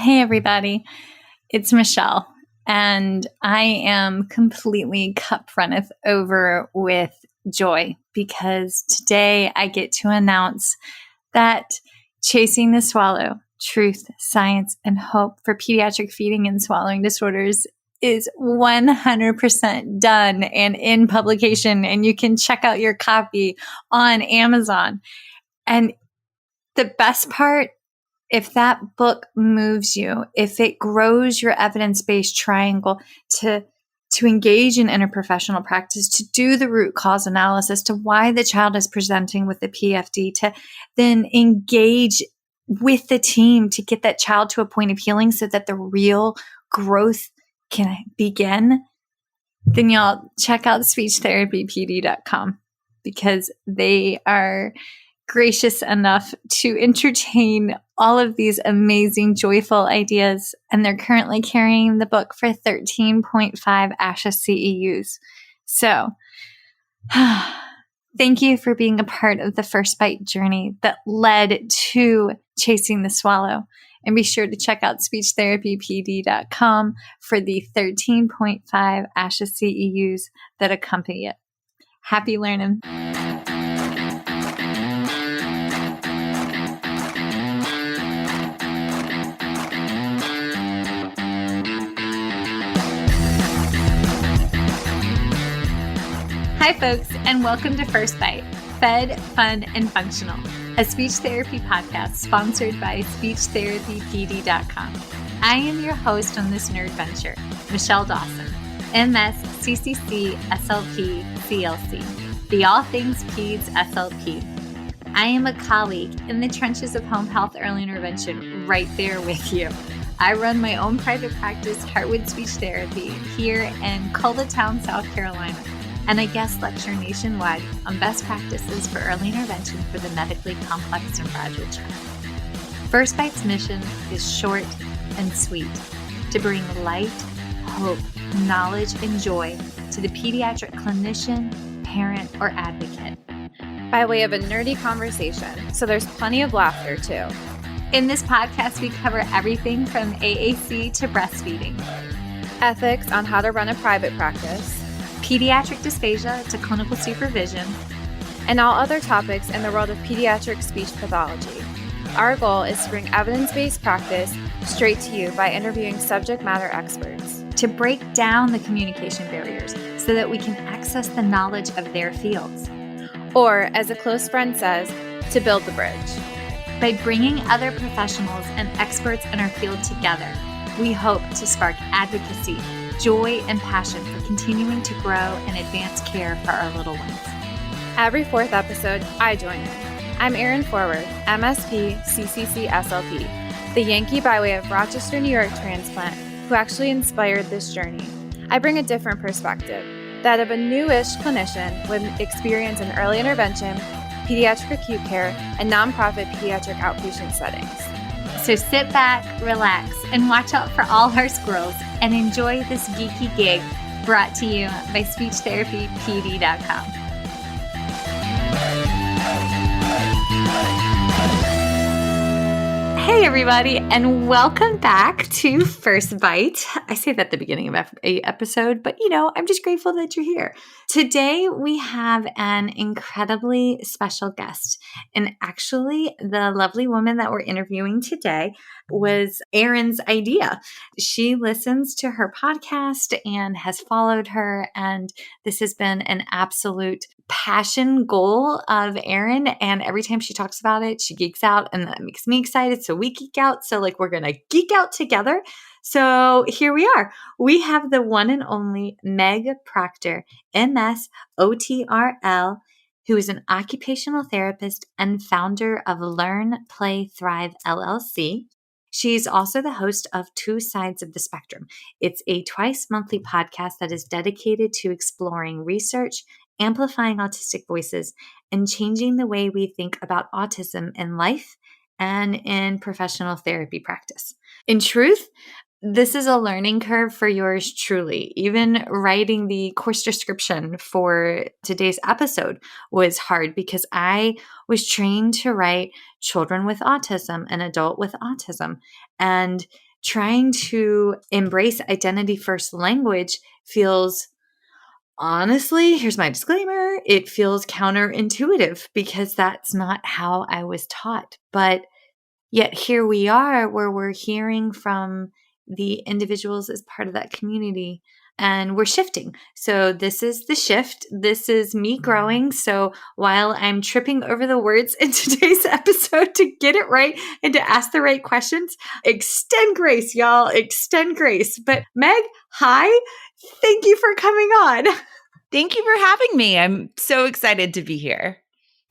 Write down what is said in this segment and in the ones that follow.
Hey, everybody. It's Michelle, and I am completely cup runneth over with joy because today I get to announce that Chasing the Swallow, Truth, Science, and Hope for Pediatric Feeding and Swallowing Disorders is 100% done and in publication, and you can check out your copy on Amazon. And the best part, if that book moves you, if it grows your evidence-based triangle to engage in interprofessional practice, to do the root cause analysis to why the child is presenting with the PFD, to then engage with the team to get that child to a point of healing so that the real growth can begin, then y'all check out speechtherapypd.com because they are gracious enough to entertain all of these amazing, joyful ideas. And they're currently carrying the book for 13.5 ASHA CEUs. So thank you for being a part of the First Bite journey that led to Chasing the Swallow. And be sure to check out speechtherapypd.com for the 13.5 ASHA CEUs that accompany it. Happy learning. Hi, folks, and welcome to First Bite, Fed, Fun, and Functional, a speech therapy podcast sponsored by speechtherapypd.com. I am your host on this nerd venture, Michelle Dawson, MS, CCC, SLP, CLC, the All Things Peds SLP. I am a colleague in the trenches of home health early intervention right there with you. I run my own private practice, Heartwood Speech Therapy, here in Coletown, South Carolina, and I guest lecture nationwide on best practices for early intervention for the medically complex and fragile child. First Bite's mission is short and sweet, to bring light, hope, knowledge, and joy to the pediatric clinician, parent, or advocate. By way of a nerdy conversation, so there's plenty of laughter too. In this podcast, we cover everything from AAC to breastfeeding, ethics on how to run a private practice, pediatric dysphagia to clinical supervision, and all other topics in the world of pediatric speech pathology. Our goal is to bring evidence-based practice straight to you by interviewing subject matter experts. To break down the communication barriers so that we can access the knowledge of their fields. Or, as a close friend says, to build the bridge. By bringing other professionals and experts in our field together, we hope to spark advocacy, joy, and passion for continuing to grow and advance care for our little ones. Every fourth episode, I join in. I'm Erin Forward, MSP, CCC, SLP, the Yankee by way of Rochester, New York transplant who actually inspired this journey. I bring a different perspective, that of a newish clinician with experience in early intervention, pediatric acute care, and nonprofit pediatric outpatient settings. So sit back, relax, and watch out for all our squirrels and enjoy this geeky gig brought to you by speechtherapypd.com. Hey, everybody, and welcome back to First Bite. I say that at the beginning of every episode, but I'm just grateful that you're here. Today, we have an incredibly special guest. And actually, the lovely woman that we're interviewing today was Erin's idea. She listens to her podcast and has followed her. And this has been an absolute passion goal of Erin. And every time she talks about it, she geeks out, and that makes me excited. So we geek out. So we're going to geek out together. So here we are. We have the one and only Meg Proctor, MS, OTRL, who is an occupational therapist and founder of Learn, Play, Thrive, LLC. She's also the host of Two Sides of the Spectrum. It's a twice-monthly podcast that is dedicated to exploring research, amplifying autistic voices, and changing the way we think about autism in life and in professional therapy practice. In truth, this is a learning curve for yours truly. Even writing the course description for today's episode was hard because I was trained to write children with autism and adult with autism. And trying to embrace identity first language feels, honestly, here's my disclaimer, it feels counterintuitive because that's not how I was taught. But yet here we are where we're hearing from the individuals as part of that community and we're shifting. So this is the shift. This is me growing. So while I'm tripping over the words in today's episode to get it right and to ask the right questions, extend grace, y'all, extend grace. But Meg, hi, thank you for coming on. Thank you for having me. I'm so excited to be here.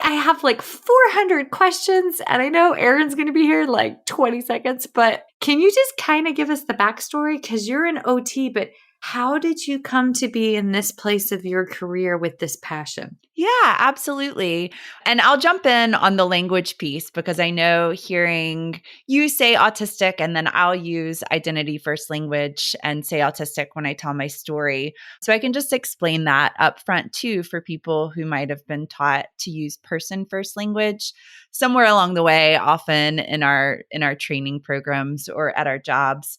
I have like 400 questions, and I know Erin's going to be here in like 20 seconds, but can you just kind of give us the backstory? Because you're an OT, but how did you come to be in this place of your career with this passion? Yeah, absolutely. And I'll jump in on the language piece because I know hearing you say autistic and then I'll use identity first language and say autistic when I tell my story. So I can just explain that up front too for people who might have been taught to use person first language somewhere along the way, often in our training programs or at our jobs.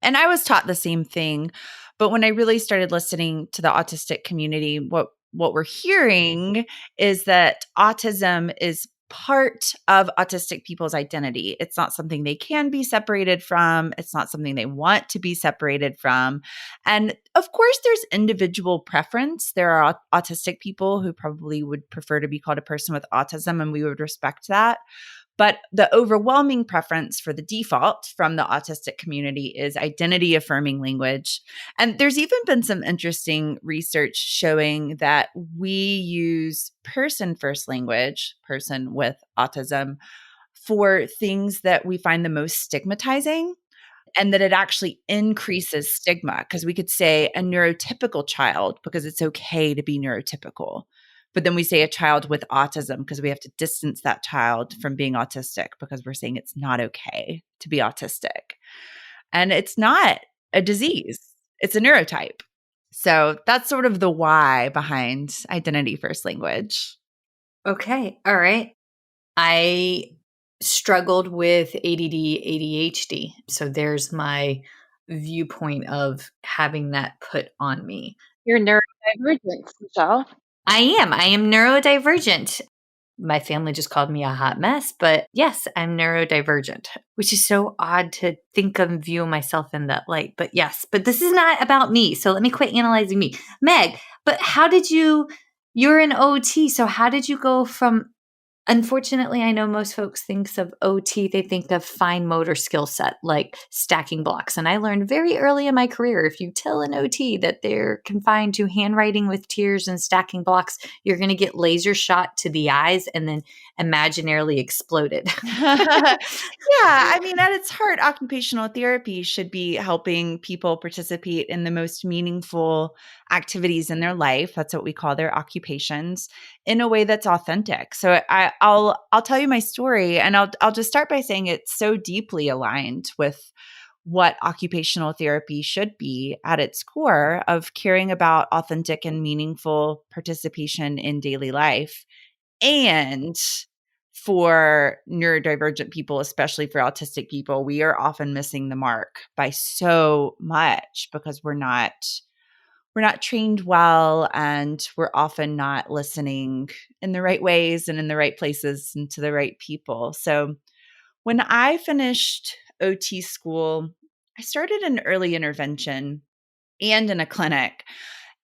And I was taught the same thing. But when I really started listening to the autistic community, what we're hearing is that autism is part of autistic people's identity. It's not something they can be separated from. It's not something they want to be separated from. And of course, there's individual preference. There are autistic people who probably would prefer to be called a person with autism, and we would respect that. But the overwhelming preference for the default from the autistic community is identity affirming language. And there's even been some interesting research showing that we use person first language, person with autism, for things that we find the most stigmatizing, and that it actually increases stigma because we could say a neurotypical child because it's okay to be neurotypical. But then we say a child with autism because we have to distance that child from being autistic because we're saying it's not okay to be autistic. And it's not a disease. It's a neurotype. So that's sort of the why behind identity first language. Okay. All right. I struggled with ADD, ADHD. So there's my viewpoint of having that put on me. You're neurodivergent, Michelle. I am neurodivergent. My family just called me a hot mess, but yes, I'm neurodivergent, which is so odd to think of and view myself in that light. But yes, but this is not about me. So let me quit analyzing me. Meg, but you're an OT. So how did you go from, unfortunately, I know most folks think of OT, they think of fine motor skill set, like stacking blocks. And I learned very early in my career, if you tell an OT that they're confined to handwriting with tears and stacking blocks, you're going to get laser shot to the eyes and then imaginarily exploded. Yeah, I mean, at its heart, occupational therapy should be helping people participate in the most meaningful activities in their life. That's what we call their occupations, in a way that's authentic. So I'll tell you my story, and I'll just start by saying it's so deeply aligned with what occupational therapy should be at its core of caring about authentic and meaningful participation in daily life. And for neurodivergent people, especially for autistic people, we are often missing the mark by so much because we're not trained well, and we're often not listening in the right ways and in the right places and to the right people. So when I finished OT school, I started in early intervention and in a clinic.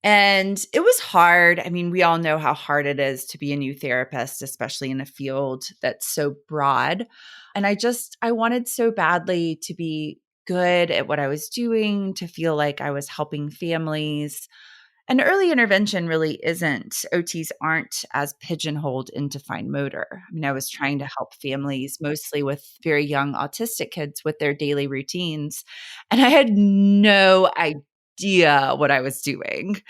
And it was hard. I mean, we all know how hard it is to be a new therapist, especially in a field that's so broad. And I wanted so badly to be good at what I was doing, to feel like I was helping families. And early intervention really isn't. OTs aren't as pigeonholed into fine motor. I mean, I was trying to help families, mostly with very young autistic kids, with their daily routines. And I had no idea what I was doing.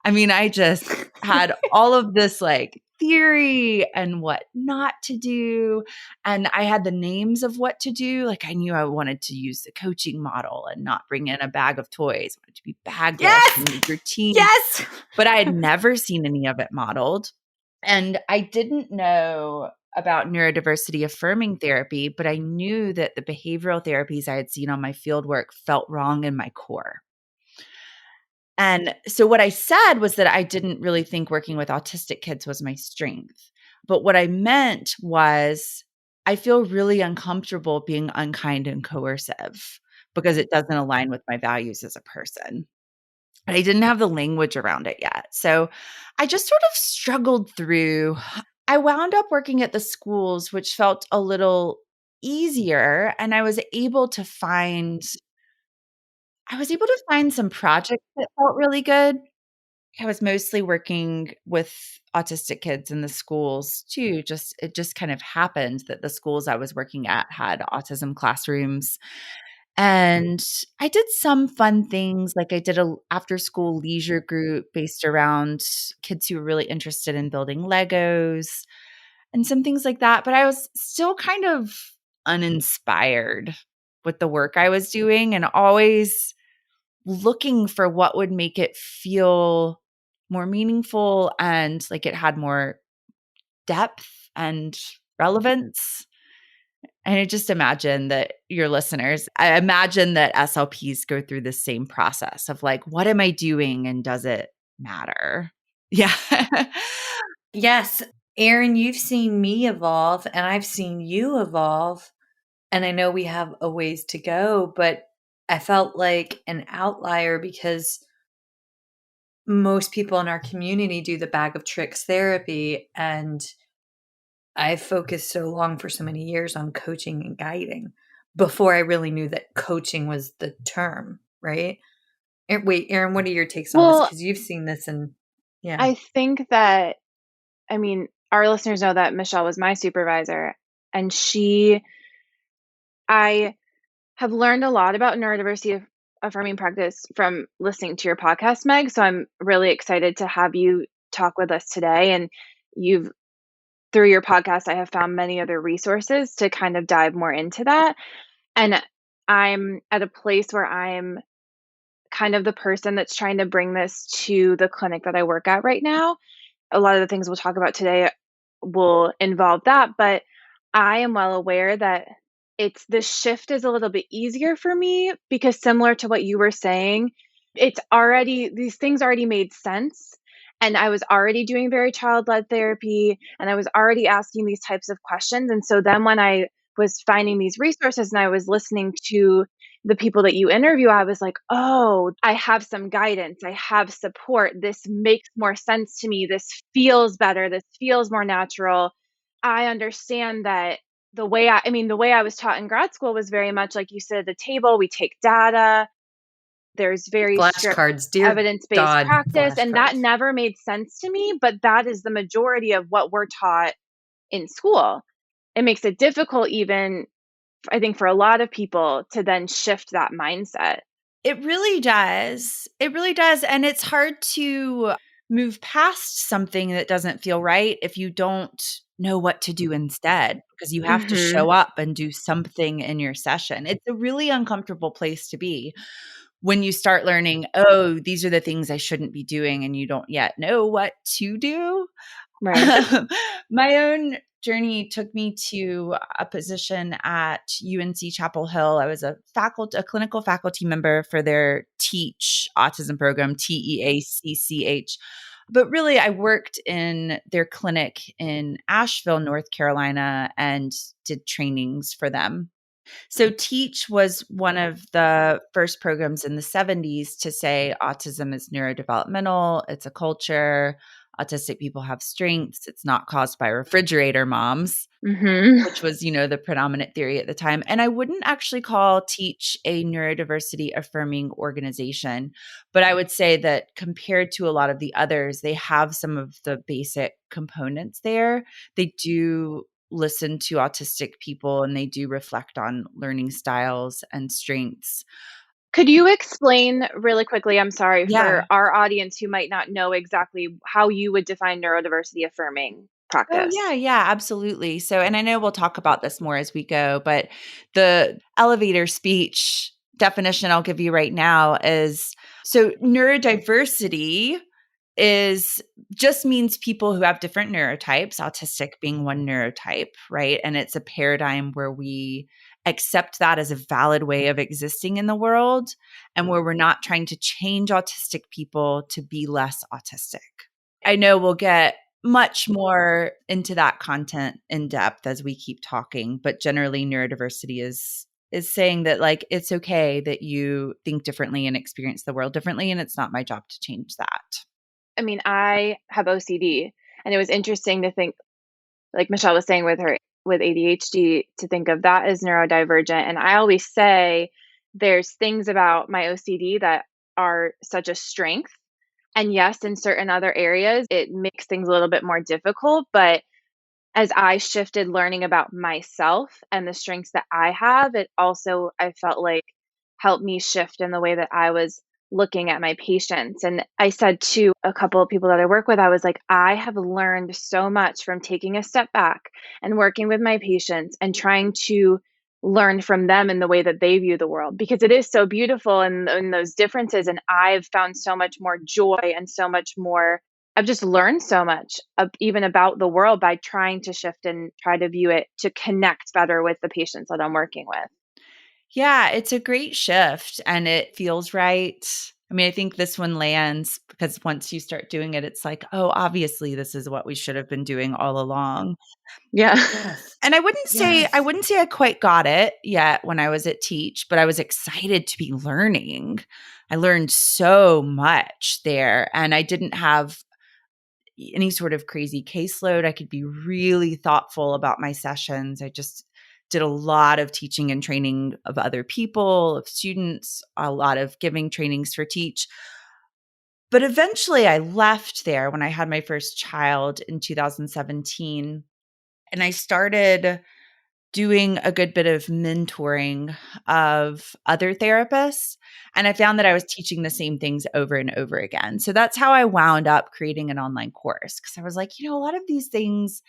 I mean, I just had all of this like theory and what not to do. And I had the names of what to do. Like I knew I wanted to use the coaching model and not bring in a bag of toys. I wanted to be bagless and need routine. Yes. But I had never seen any of it modeled. And I didn't know about neurodiversity affirming therapy, but I knew that the behavioral therapies I had seen on my fieldwork felt wrong in my core. And so what I said was that I didn't really think working with autistic kids was my strength. But what I meant was I feel really uncomfortable being unkind and coercive because it doesn't align with my values as a person. And I didn't have the language around it yet. So I just sort of struggled through. I wound up working at the schools, which felt a little easier. And I was able to find some projects that felt really good. I was mostly working with autistic kids in the schools too. It just kind of happened that the schools I was working at had autism classrooms. And I did some fun things, like I did a after school leisure group based around kids who were really interested in building Legos and some things like that, but I was still kind of uninspired with the work I was doing and always looking for what would make it feel more meaningful and like it had more depth and relevance. And I just imagine that I imagine that SLPs go through the same process of like, what am I doing and does it matter? Yeah. Yes. Erin, you've seen me evolve and I've seen you evolve. And I know we have a ways to go, but I felt like an outlier because most people in our community do the bag of tricks therapy. And I focused so long for so many years on coaching and guiding before I really knew that coaching was the term, right? Wait, Erin, what are your takes on this? Well, Because you've seen this and yeah. I think that, I mean, our listeners know that Michelle was my supervisor, and I have learned a lot about neurodiversity affirming practice from listening to your podcast, Meg. So I'm really excited to have you talk with us today. And through your podcast, I have found many other resources to kind of dive more into that. And I'm at a place where I'm kind of the person that's trying to bring this to the clinic that I work at right now. A lot of the things we'll talk about today will involve that, but I am well aware that the shift is a little bit easier for me because similar to what you were saying, these things already made sense. And I was already doing very child-led therapy and I was already asking these types of questions. And so then when I was finding these resources and I was listening to the people that you interview, I was like, oh, I have some guidance. I have support. This makes more sense to me. This feels better. This feels more natural. I understand that the way I was taught in grad school was very much like you said at the table, we take data. There's very strict Flashcards, dear evidence-based God, practice. And that flashcards. never made sense to me, but that is the majority of what we're taught in school. It makes it difficult even, I think, for a lot of people to then shift that mindset. It really does. It really does. And it's hard to move past something that doesn't feel right if you don't know what to do instead, because you have to show up and do something in your session. It's a really uncomfortable place to be when you start learning, oh, these are the things I shouldn't be doing, and you don't yet know what to do. Right. My own journey took me to a position at UNC Chapel Hill. I was a clinical faculty member for their TEACH autism program, TEACCH. But really, I worked in their clinic in Asheville, North Carolina, and did trainings for them. So TEACH was one of the first programs in the 70s to say autism is neurodevelopmental, it's a culture, autistic people have strengths, it's not caused by refrigerator moms, which was, the predominant theory at the time. And I wouldn't actually call TEACH a neurodiversity affirming organization, but I would say that compared to a lot of the others, they have some of the basic components there. They do listen to autistic people and they do reflect on learning styles and strengths. Could you explain really quickly, I'm sorry, Yeah. for our audience who might not know exactly how you would define neurodiversity affirming practice? Oh, yeah, absolutely. So, and I know we'll talk about this more as we go, but the elevator speech definition I'll give you right now is, so neurodiversity is just means people who have different neurotypes, autistic being one neurotype, right? And it's a paradigm where we accept that as a valid way of existing in the world and where we're not trying to change autistic people to be less autistic. I know we'll get much more into that content in depth as we keep talking, but generally neurodiversity is saying that like it's okay that you think differently and experience the world differently, and it's not my job to change that. I mean, I have OCD, and it was interesting to think, like Michelle was saying with ADHD, to think of that as neurodivergent. And I always say there's things about my OCD that are such a strength. And yes, in certain other areas, it makes things a little bit more difficult. But as I shifted learning about myself and the strengths that I have, it also, I felt like, helped me shift in the way that I was looking at my patients. And I said to a couple of people that I work with, I was like, I have learned so much from taking a step back and working with my patients and trying to learn from them in the way that they view the world, because it is so beautiful in those differences. And I've found so much more joy and so much more. I've just learned so much even about the world by trying to shift and try to view it to connect better with the patients that I'm working with. Yeah, it's a great shift and it feels right. I mean, I think this one lands because once you start doing it, it's like, oh, obviously this is what we should have been doing all along. Yeah. Yes. And I wouldn't say I quite got it yet when I was at Teach, but I was excited to be learning. I learned so much there, and I didn't have any sort of crazy caseload. I could be really thoughtful about my sessions. I just did a lot of teaching and training of other people, of students, a lot of giving trainings for Teach. But eventually I left there when I had my first child in 2017, and I started doing a good bit of mentoring of other therapists. And I found that I was teaching the same things over and over again. So that's how I wound up creating an online course, because I was like, a lot of these things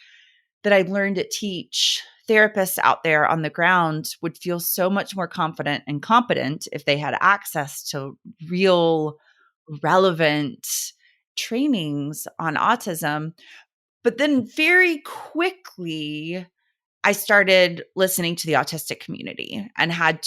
that I learned at Teach, therapists out there on the ground would feel so much more confident and competent if they had access to real, relevant trainings on autism. But then very quickly, I started listening to the autistic community and I got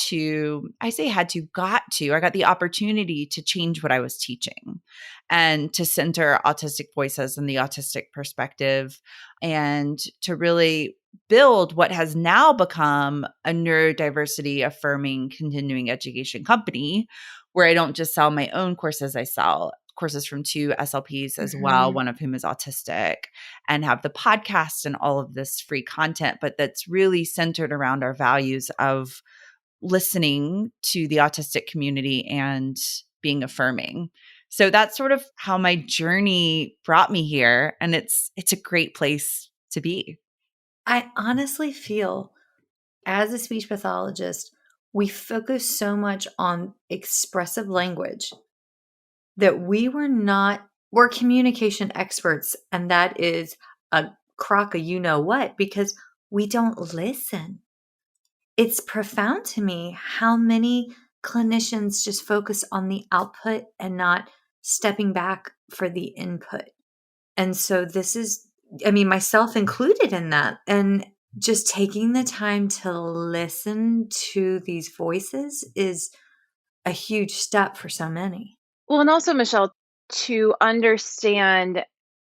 the opportunity to change what I was teaching and to center autistic voices and the autistic perspective and to really build what has now become a neurodiversity-affirming continuing education company where I don't just sell my own courses, I sell courses from 2 SLPs as well, one of whom is autistic, and have the podcast and all of this free content, but that's really centered around our values of listening to the autistic community and being affirming. So that's sort of how my journey brought me here, and it's a great place to be. I honestly feel as a speech pathologist, we focus so much on expressive language that we're communication experts, and that is a crock of you-know-what because we don't listen. It's profound to me how many clinicians just focus on the output and not stepping back for the input. And so this is, myself included in that, and just taking the time to listen to these voices is a huge step for so many. Well, and also, Michelle, to understand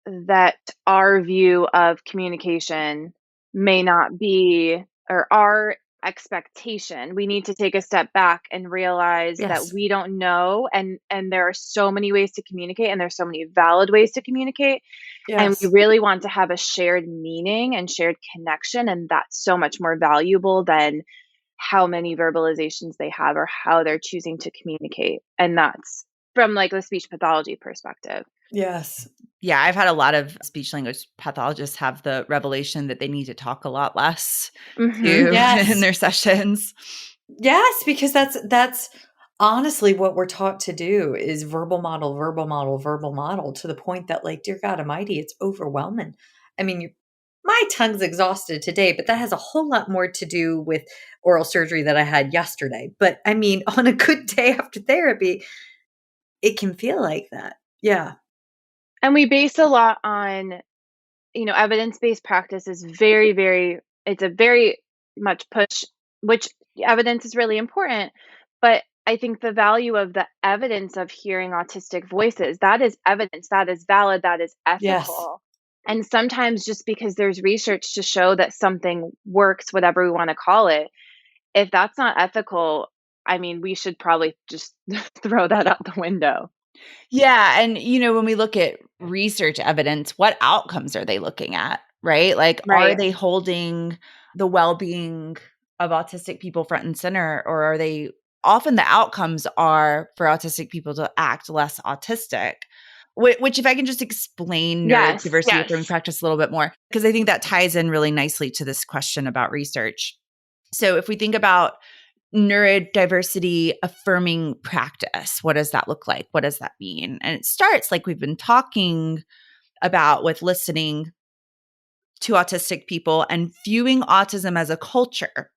that our view of communication may not be, or our expectation, we need to take a step back and realize that we don't know. And there are so many ways to communicate, and there's so many valid ways to communicate. And we really want to have a shared meaning and shared connection. And that's so much more valuable than how many verbalizations they have or how they're choosing to communicate. And that's from like the speech pathology perspective. Yes. Yeah, I've had a lot of speech language pathologists have the revelation that they need to talk a lot less too in their sessions. Yes, because that's honestly what we're taught to do is verbal model to the point that, like, dear God Almighty, it's overwhelming. I mean, my tongue's exhausted today, but that has a whole lot more to do with oral surgery that I had yesterday. But I mean, on a good day after therapy, it can feel like that. Yeah. And we base a lot on, evidence-based practice is it's a very much push, which evidence is really important. But I think the value of the evidence of hearing autistic voices, that is evidence, that is valid, that is Yes. ethical. And sometimes just because there's research to show that something works, whatever we want to call it, if that's not ethical, I mean, we should probably just throw that out the window. Yeah. And, when we look at research evidence, what outcomes are they looking at, right? Like, are Right. they holding the well-being of autistic people front and center, or are they often the outcomes are for autistic people to act less autistic? Which, if I can just explain Yes. neurodiversity-affirming practice a little bit more, because I think that ties in really nicely to this question about research. So if we think about neurodiversity-affirming practice, what does that look like? What does that mean? And it starts, like we've been talking about, with listening to autistic people and viewing autism as a culture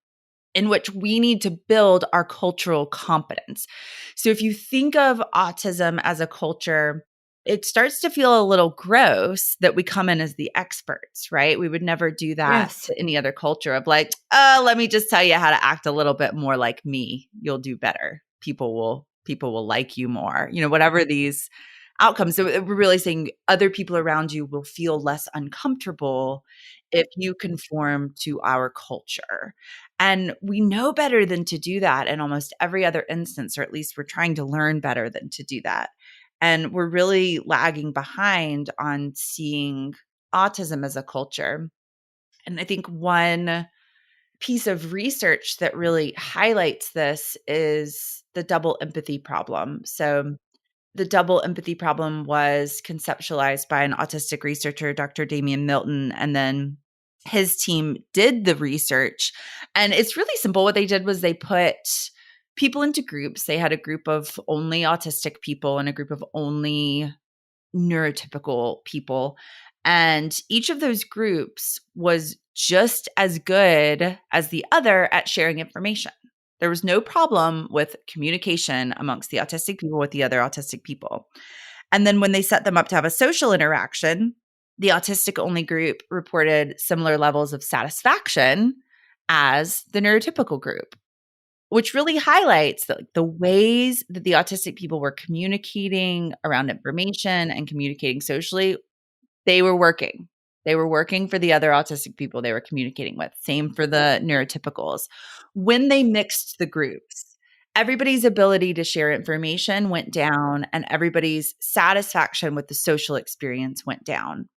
in which we need to build our cultural competence. So if you think of autism as a culture, it starts to feel a little gross that we come in as the experts, right? We would never do that to any other culture of like, let me just tell you how to act a little bit more like me. You'll do better. People will like you more. Whatever these outcomes. So we're really saying other people around you will feel less uncomfortable if you conform to our culture. And we know better than to do that in almost every other instance, or at least we're trying to learn better than to do that. And we're really lagging behind on seeing autism as a culture. And I think one piece of research that really highlights this is the double empathy problem. So the double empathy problem was conceptualized by an autistic researcher, Dr. Damian Milton, and then his team did the research. And it's really simple. What they did was they put people into groups. They had a group of only autistic people and a group of only neurotypical people. And each of those groups was just as good as the other at sharing information. There was no problem with communication amongst the autistic people with the other autistic people. And then when they set them up to have a social interaction, the autistic only group reported similar levels of satisfaction as the neurotypical group, which really highlights the ways that the autistic people were communicating around information and communicating socially. They were working. They were working for the other autistic people they were communicating with. Same for the neurotypicals. When they mixed the groups, everybody's ability to share information went down and everybody's satisfaction with the social experience went down.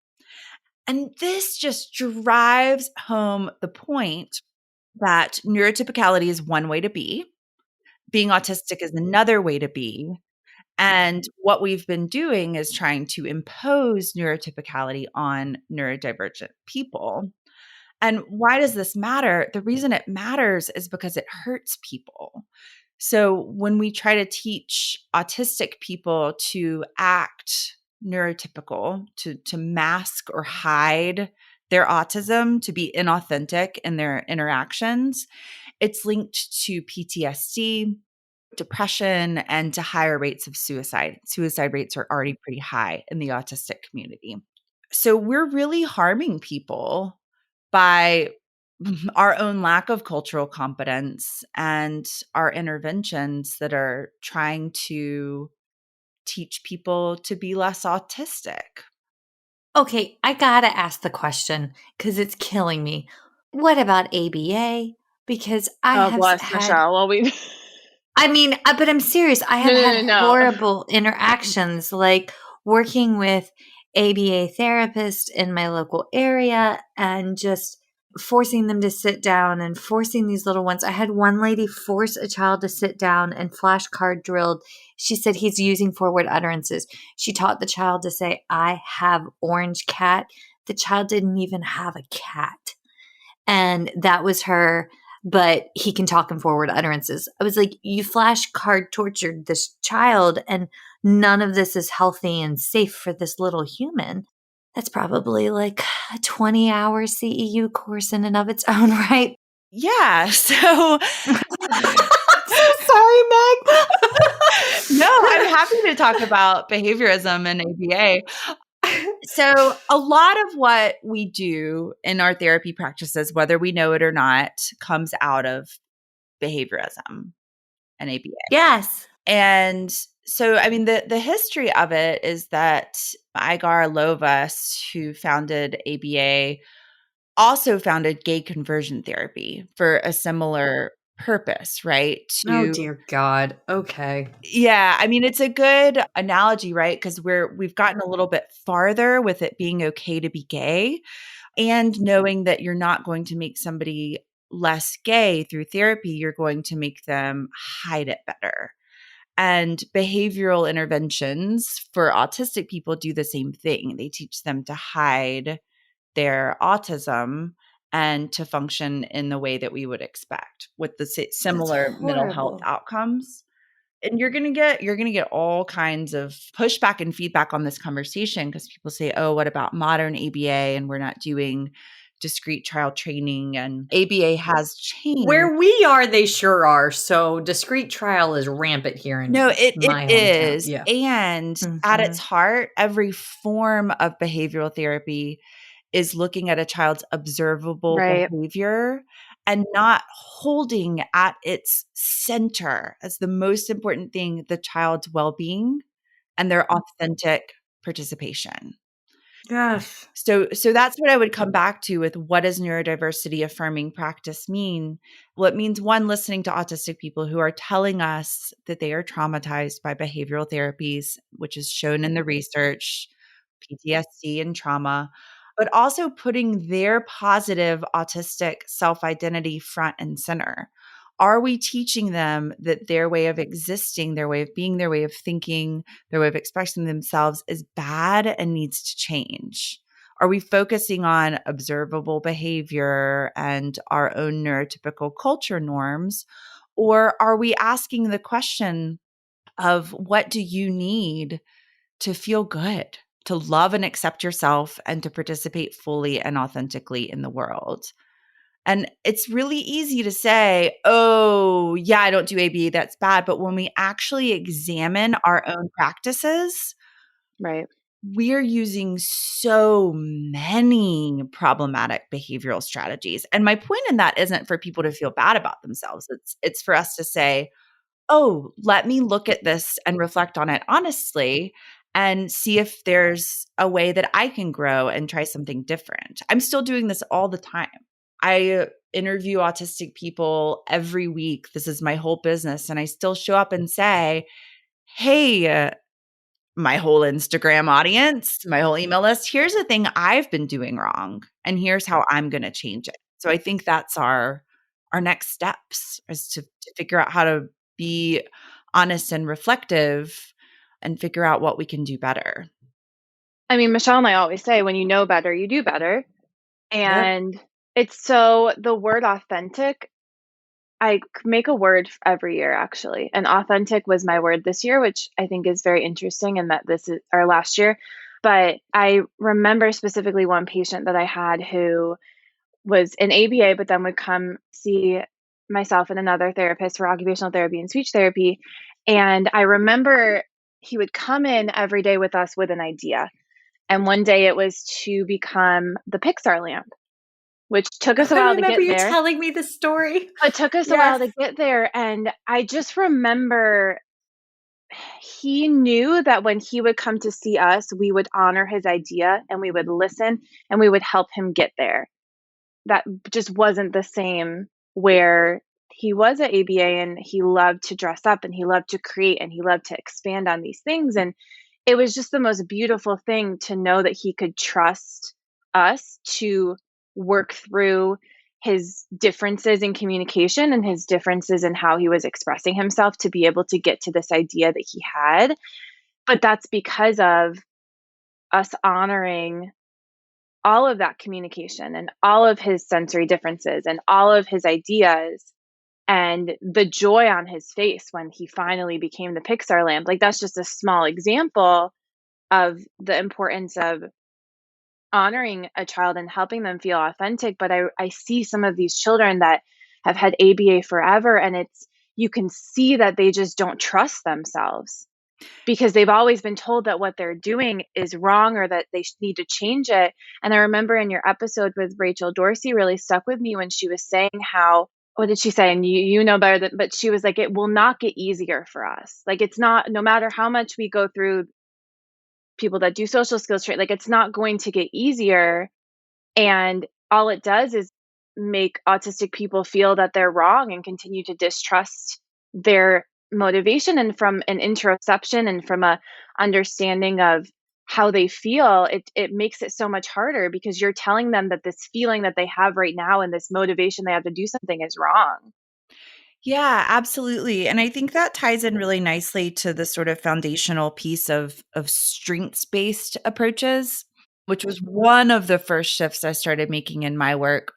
And this just drives home the point that neurotypicality is one way to be, being autistic is another way to be. And what we've been doing is trying to impose neurotypicality on neurodivergent people. And why does this matter? The reason it matters is because it hurts people. So when we try to teach autistic people to act neurotypical, to mask or hide their autism, to be inauthentic in their interactions, it's linked to PTSD, depression, and to higher rates of suicide. Suicide rates are already pretty high in the autistic community. So we're really harming people by our own lack of cultural competence and our interventions that are trying to teach people to be less autistic. Okay, I gotta ask the question because it's killing me. What about ABA? Because I have had Michelle. Well, but I'm serious. I have had No. horrible interactions, like working with ABA therapists in my local area and just forcing them to sit down and forcing these little ones. I had one lady force a child to sit down and flashcard drilled. She said he's using forward utterances. She taught the child to say, "I have orange cat." The child didn't even have a cat. And that was her, but he can talk in forward utterances. I was like, you flashcard tortured this child, and none of this is healthy and safe for this little human. That's probably like a 20-hour CEU course in and of its own right. Yeah. So I'm so sorry, Meg. No, I'm happy to talk about behaviorism and ABA. So a lot of what we do in our therapy practices, whether we know it or not, comes out of behaviorism and ABA. Yes. And so, I mean, the history of it is that Igar Lovas, who founded ABA, also founded gay conversion therapy for a similar purpose, right? Oh, dear God. Okay. Yeah, I mean, it's a good analogy, right? Because we've gotten a little bit farther with it being okay to be gay and knowing that you're not going to make somebody less gay through therapy, you're going to make them hide it better. And behavioral interventions for autistic people do the same thing. They teach them to hide their autism and to function in the way that we would expect with the similar mental health outcomes. And you're going to get all kinds of pushback and feedback on this conversation because people say, "Oh, what about modern ABA and we're not doing discrete child training and ABA has changed." Where we are, they sure are. So discrete trial is rampant here in No, it my hometown. is. Yeah. And at its heart, every form of behavioral therapy is looking at a child's observable behavior and not holding at its center as the most important thing the child's well-being and their authentic participation. Yes. So that's what I would come back to with what does neurodiversity affirming practice mean? Well, it means one, listening to autistic people who are telling us that they are traumatized by behavioral therapies, which is shown in the research, PTSD and trauma, but also putting their positive autistic self-identity front and center. Are we teaching them that their way of existing, their way of being, their way of thinking, their way of expressing themselves is bad and needs to change? Are we focusing on observable behavior and our own neurotypical culture norms? Or are we asking the question of what do you need to feel good, to love and accept yourself, and to participate fully and authentically in the world? And it's really easy to say, "Oh, yeah, I don't do ABA, that's bad." But when we actually examine our own practices, Right. we're using so many problematic behavioral strategies. And my point in that isn't for people to feel bad about themselves. It's for us to say, "Oh, let me look at this and reflect on it honestly and see if there's a way that I can grow and try something different." I'm still doing this all the time. I interview autistic people every week. This is my whole business. And I still show up and say, "Hey, my whole Instagram audience, my whole email list, here's the thing I've been doing wrong. And here's how I'm going to change it." So I think that's our next steps is to figure out how to be honest and reflective and figure out what we can do better. I mean, Michelle and I always say, when you know better, you do better. And it's so the word authentic, I make a word every year actually. And authentic was my word this year, which I think is very interesting and that this is our last year. But I remember specifically one patient that I had who was in ABA, but then would come see myself and another therapist for occupational therapy and speech therapy. And I remember he would come in every day with us with an idea. And one day it was to become the Pixar lamp, which took us a while to get there. I remember you telling me the story. It took us a while to get there. And I just remember he knew that when he would come to see us, we would honor his idea and we would listen and we would help him get there. That just wasn't the same where he was at ABA and he loved to dress up and he loved to create and he loved to expand on these things. And it was just the most beautiful thing to know that he could trust us to work through his differences in communication and his differences in how he was expressing himself to be able to get to this idea that he had. But that's because of us honoring all of that communication and all of his sensory differences and all of his ideas and the joy on his face when he finally became the Pixar lamp. Like, that's just a small example of the importance of honoring a child and helping them feel authentic. But I see some of these children that have had ABA forever, and you can see that they just don't trust themselves. because they've always been told that what they're doing is wrong or that they need to change it. And I remember in your episode with Rachel Dorsey really stuck with me when she was saying how, what did she say? And you know better than, but she was like, it will not get easier for us. Like, it's not, no matter how much we go through people that do social skills training, like, it's not going to get easier. And all it does is make autistic people feel that they're wrong and continue to distrust their motivation. And from an interoception and from a understanding of how they feel, it makes it so much harder because you're telling them that this feeling that they have right now and this motivation they have to do something is wrong. Yeah, absolutely. And I think that ties in really nicely to the sort of foundational piece of strengths-based approaches, which was one of the first shifts I started making in my work.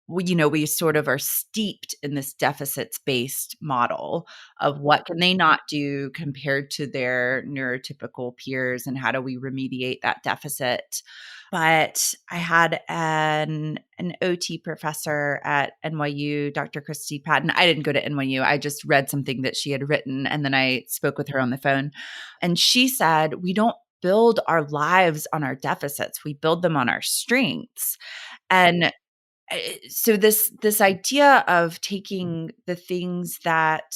We sort of are steeped in this deficits-based model of what can they not do compared to their neurotypical peers, and how do we remediate that deficit. But I had an OT professor at NYU, Dr. Christy Patton. I didn't go to NYU. I just read something that she had written, and then I spoke with her on the phone. And she said, we don't build our lives on our deficits. We build them on our strengths. And so this idea of taking the things that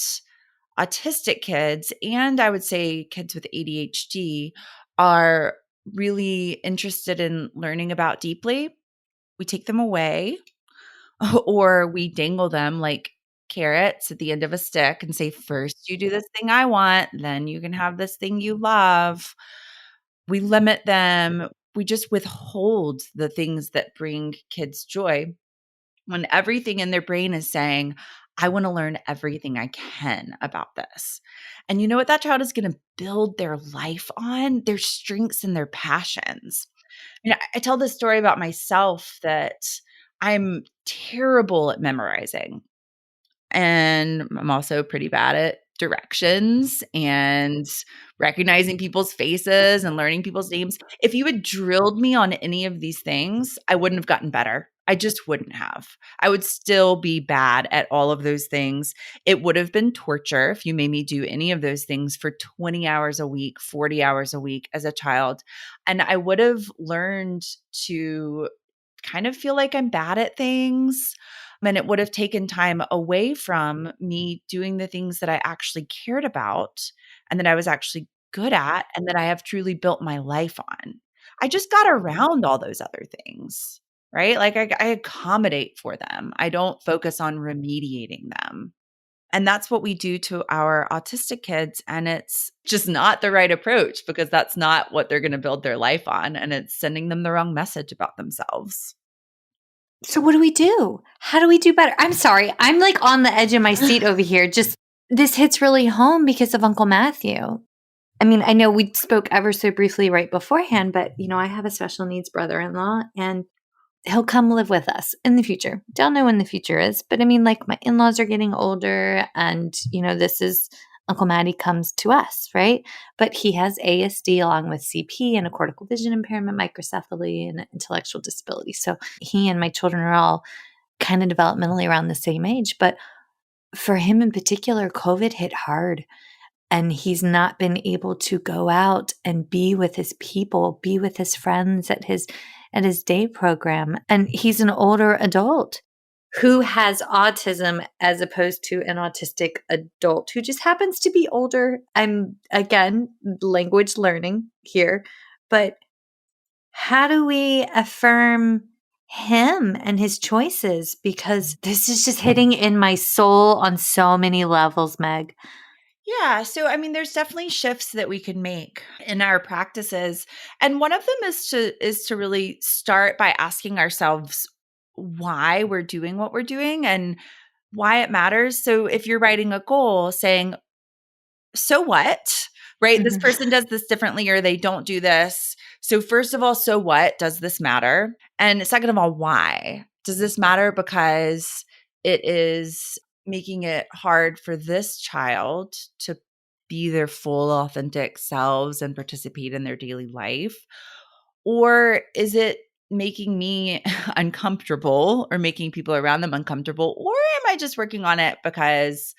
autistic kids, and I would say kids with ADHD, are really interested in learning about deeply, we take them away, or we dangle them like carrots at the end of a stick and say, first you do this thing I want, then you can have this thing you love. We limit them. We just withhold the things that bring kids joy, when everything in their brain is saying, I want to learn everything I can about this. And you know what that child is going to build their life on? Their strengths and their passions. I tell this story about myself that I'm terrible at memorizing. And I'm also pretty bad at directions and recognizing people's faces and learning people's names. If you had drilled me on any of these things, I wouldn't have gotten better. I just wouldn't have. I would still be bad at all of those things. It would have been torture if you made me do any of those things for 20 hours a week, 40 hours a week as a child. And I would have learned to kind of feel like I'm bad at things. And it would have taken time away from me doing the things that I actually cared about and that I was actually good at and that I have truly built my life on. I just got around all those other things, right? Like I accommodate for them. I don't focus on remediating them. And that's what we do to our autistic kids. And it's just not the right approach because that's not what they're going to build their life on. And it's sending them the wrong message about themselves. So what do we do? How do we do better? I'm sorry. I'm like on the edge of my seat over here. Just this hits really home because of Uncle Matthew. I mean, I know we spoke ever so briefly right beforehand, but I have a special needs brother-in-law and he'll come live with us in the future. Don't know when the future is, but I mean, like my in-laws are getting older and, this is Uncle Matty comes to us, right? But he has ASD along with CP and a cortical vision impairment, microcephaly, and intellectual disability. So he and my children are all kind of developmentally around the same age. But for him in particular, COVID hit hard. And he's not been able to go out and be with his people, be with his friends at his day program. And he's an older adult who has autism as opposed to an autistic adult who just happens to be older. I'm, again, language learning here. But how do we affirm him and his choices? Because this is just hitting in my soul on so many levels, Meg. Yeah. So, I mean, there's definitely shifts that we can make in our practices. And one of them is to really start by asking ourselves why we're doing what we're doing and why it matters. So if you're writing a goal saying, so what, right? This person does this differently or they don't do this. So first of all, so what? Does this matter? And second of all, why? Does this matter because it is making it hard for this child to be their full authentic selves and participate in their daily life? Or is it making me uncomfortable or making people around them uncomfortable? Or am I just working on it because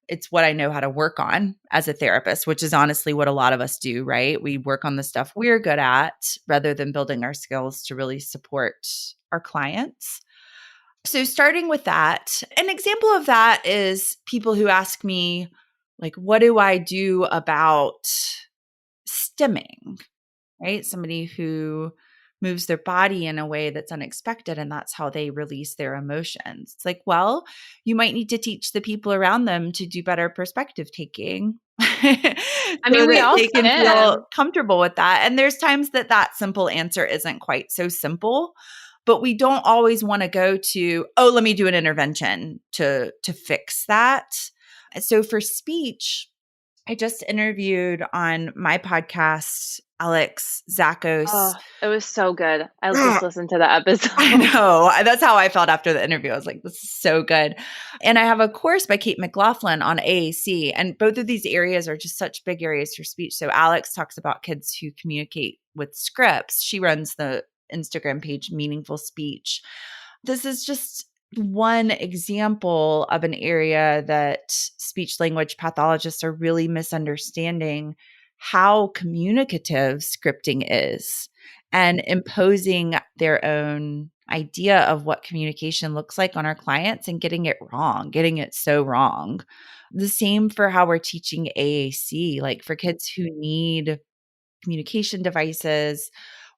it's what I know how to work on as a therapist, which is honestly what a lot of us do, right? We work on the stuff we're good at rather than building our skills to really support our clients. So starting with that, an example of that is people who ask me, like, what do I do about stimming, right? Somebody who moves their body in a way that's unexpected, and that's how they release their emotions. It's like, well, you might need to teach the people around them to do better perspective taking. I mean, we all they can stim. feel comfortable with that. And there's times that that simple answer isn't quite so simple, but we don't always want to go to, oh, let me do an intervention to fix that. So for speech, I just interviewed on my podcast Alex Zakos. Oh, it was so good. I just listened to the episode. I know. That's how I felt after the interview. I was like, this is so good. And I have a course by Kate McLaughlin on AAC. And both of these areas are just such big areas for speech. So Alex talks about kids who communicate with scripts. She runs the Instagram page Meaningful Speech. This is just one example of an area that speech language pathologists are really misunderstanding how communicative scripting is and imposing their own idea of what communication looks like on our clients and getting it wrong, getting it so wrong. The same for how we're teaching AAC, like for kids who need communication devices,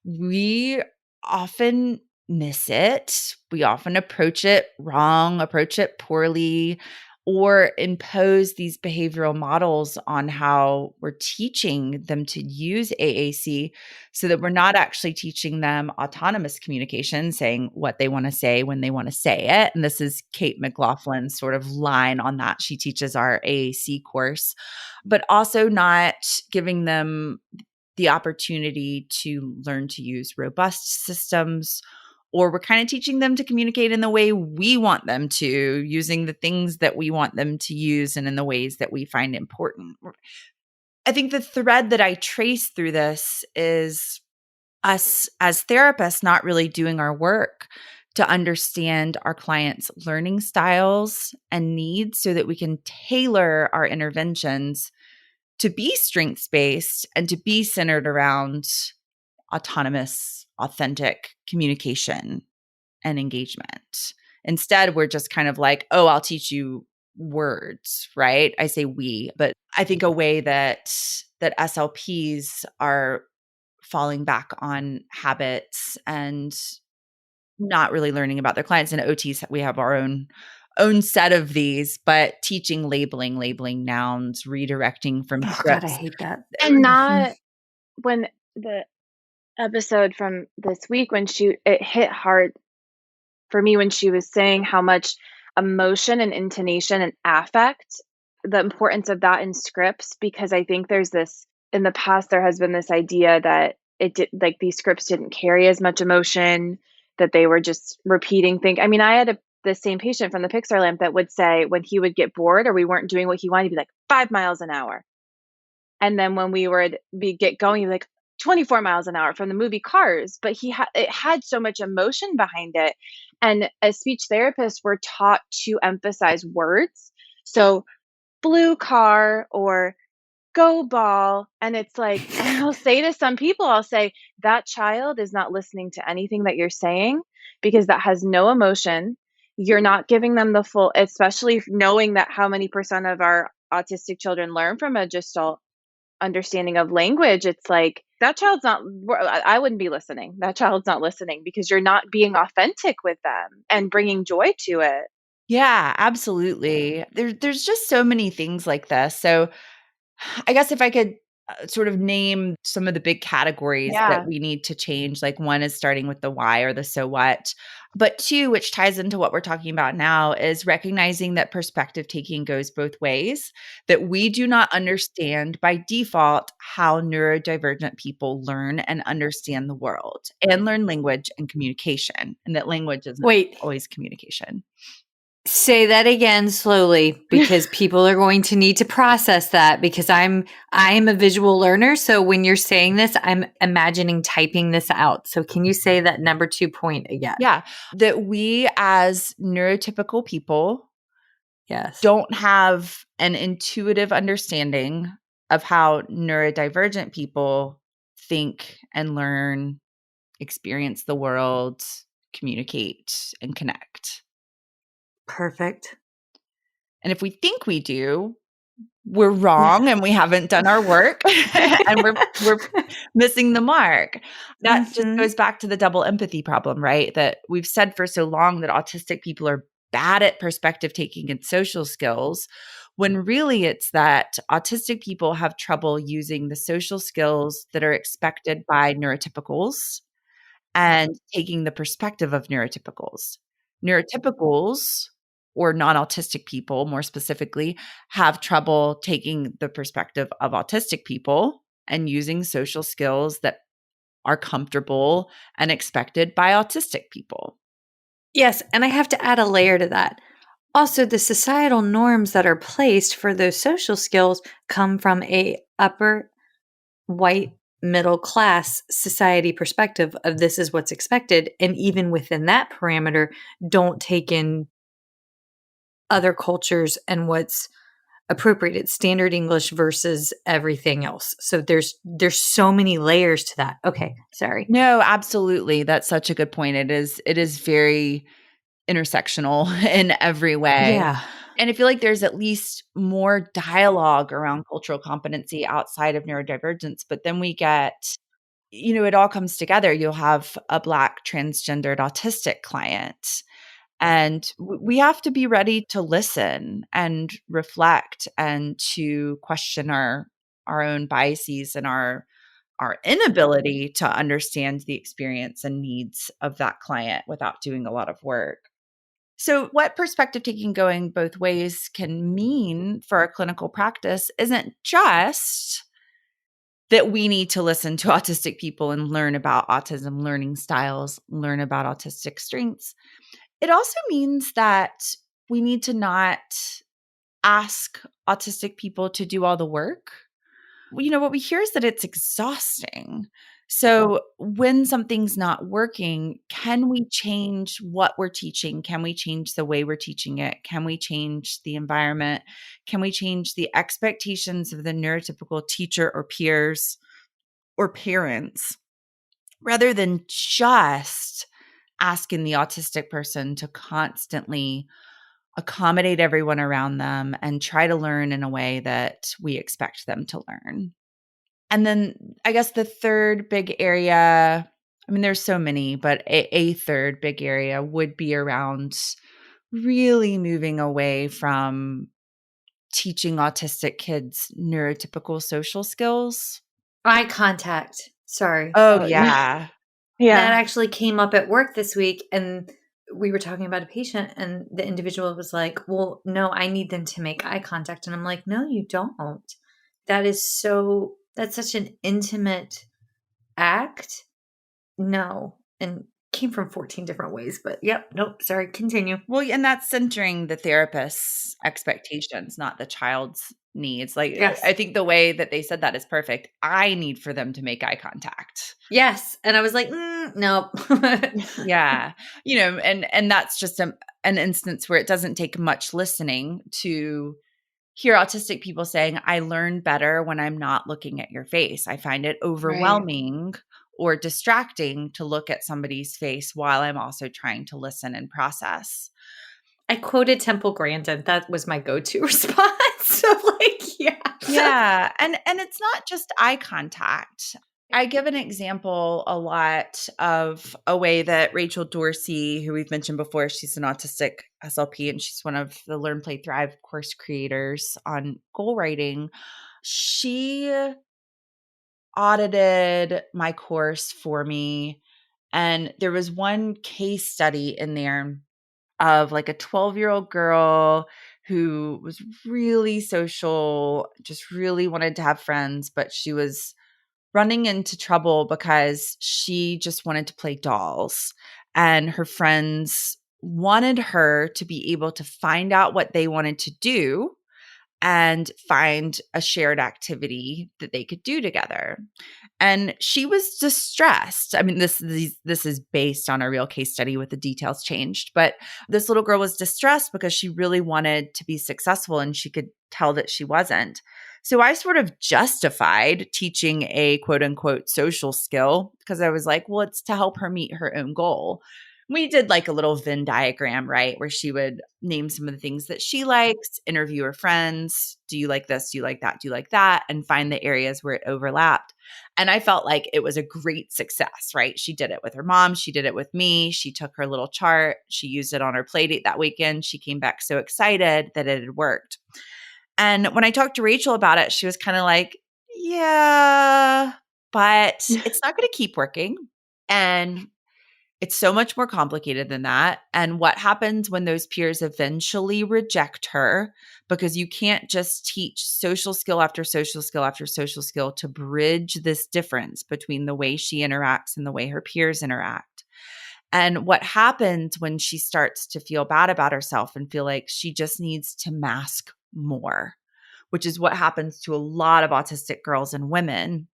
we often miss it. We often approach it wrong, approach it poorly, or impose these behavioral models on how we're teaching them to use AAC so that we're not actually teaching them autonomous communication, saying what they want to say when they want to say it. And this is Kate McLaughlin's sort of line on that. She teaches our AAC course, but also not giving them the opportunity to learn to use robust systems, or we're kind of teaching them to communicate in the way we want them to, using the things that we want them to use and in the ways that we find important. I think the thread that I trace through this is us as therapists not really doing our work to understand our clients' learning styles and needs so that we can tailor our interventions to be strengths-based and to be centered around autonomous, authentic communication and engagement. Instead, we're just kind of like, oh, I'll teach you words, right? I say we, but I think a way that SLPs are falling back on habits and not really learning about their clients. And OTs, we have our own set of these, but teaching labeling nouns, redirecting from scripts. God, I hate that. And not when the episode from this week, when it hit hard for me when she was saying how much emotion and intonation and affect, the importance of that in scripts, because I think there's this, in the past, there has been this idea that these scripts didn't carry as much emotion, that they were just repeating things. I mean, I had the same patient from the Pixar lamp that would say when he would get bored or we weren't doing what he wanted, he'd be like 5 miles an hour. And then when we would get going, he'd be like 24 miles an hour from the movie Cars. But it had so much emotion behind it. And as speech therapists, we're taught to emphasize words. So blue car or go ball. And it's like, and I'll say to some people, I'll say, that child is not listening to anything that you're saying because that has no emotion. You're not giving them the full, especially knowing that how many % of our autistic children learn from a Gestalt understanding of language. It's like, that child's not, I wouldn't be listening. That child's not listening because you're not being authentic with them and bringing joy to it. Yeah, absolutely. There's just so many things like this. So I guess if I could sort of name some of the big categories that we need to change, like one is starting with the why or the so what, but two, which ties into what we're talking about now, is recognizing that perspective taking goes both ways, that we do not understand by default how neurodivergent people learn and understand the world and learn language and communication, and that language is not always communication. Say that again slowly, because people are going to need to process that, because I am a visual learner. So when you're saying this, I'm imagining typing this out. So can you say that number 2 point again? Yeah. That we as neurotypical people Yes. don't have an intuitive understanding of how neurodivergent people think and learn, experience the world, communicate, and connect. Perfect. And if we think we do, we're wrong and we haven't done our work and we're missing the mark. That just goes back to the double empathy problem, right? That we've said for so long that autistic people are bad at perspective taking and social skills, when really it's that autistic people have trouble using the social skills that are expected by neurotypicals and taking the perspective of neurotypicals. Neurotypicals, or non-autistic people more specifically, have trouble taking the perspective of autistic people and using social skills that are comfortable and expected by autistic people. Yes, and I have to add a layer to that. Also, the societal norms that are placed for those social skills come from a upper white middle class society perspective of this is what's expected, and even within that parameter don't take in other cultures and what's appropriated, standard English versus everything else. So there's so many layers to that. Okay, sorry. No, absolutely. That's such a good point. It is very intersectional in every way. Yeah. And I feel like there's at least more dialogue around cultural competency outside of neurodivergence, but then we get, it all comes together. You'll have a Black transgendered autistic client, and we have to be ready to listen and reflect and to question our own biases and our inability to understand the experience and needs of that client without doing a lot of work. So, what perspective taking going both ways can mean for our clinical practice isn't just that we need to listen to autistic people and learn about autism learning styles, learn about autistic strengths. It also means that we need to not ask autistic people to do all the work. What we hear is that it's exhausting. So when something's not working, can we change what we're teaching? Can we change the way we're teaching it? Can we change the environment? Can we change the expectations of the neurotypical teacher or peers or parents, rather than just asking the autistic person to constantly accommodate everyone around them and try to learn in a way that we expect them to learn? And then I guess the third big area, there's so many, but a third big area would be around really moving away from teaching autistic kids neurotypical social skills. Eye contact. Sorry. Oh, yeah. That actually came up at work this week, and we were talking about a patient, and the individual was like, well, no, I need them to make eye contact. And I'm like, no, you don't. That's such an intimate act. No. And came from 14 different ways, but yep. Nope. Sorry. Continue. Well, and that's centering the therapist's expectations, not the child's needs. Like, Yes. I think the way that they said that is perfect. I need for them to make eye contact. Yes. And I was like, nope. Yeah. And that's just an instance where it doesn't take much listening to hear autistic people saying, I learn better when I'm not looking at your face. I find it overwhelming or distracting to look at somebody's face while I'm also trying to listen and process. I quoted Temple Grandin. That was my go-to response. So yeah. Yeah. And it's not just eye contact. I give an example a lot of a way that Rachel Dorsey, who we've mentioned before, she's an autistic SLP and she's one of the Learn, Play, Thrive course creators on goal writing. She audited my course for me, and there was one case study in there of like a 12-year-old girl who was really social, just really wanted to have friends, but she was running into trouble because she just wanted to play dolls, and her friends wanted her to be able to find out what they wanted to do and find a shared activity that they could do together. And she was distressed. I mean, this is based on a real case study with the details changed, but this little girl was distressed because she really wanted to be successful and she could tell that she wasn't. So I sort of justified teaching a quote unquote social skill because I was like, well, it's to help her meet her own goal. We did like a little Venn diagram, right? Where she would name some of the things that she likes, interview her friends. Do you like this? Do you like that? Do you like that? And find the areas where it overlapped. And I felt like it was a great success, right? She did it with her mom. She did it with me. She took her little chart. She used it on her play date that weekend. She came back so excited that it had worked. And when I talked to Rachel about it, she was kind of like, yeah, but it's not going to keep working. And it's so much more complicated than that. And what happens when those peers eventually reject her, because you can't just teach social skill after social skill after social skill to bridge this difference between the way she interacts and the way her peers interact. And what happens when she starts to feel bad about herself and feel like she just needs to mask more, which is what happens to a lot of autistic girls and women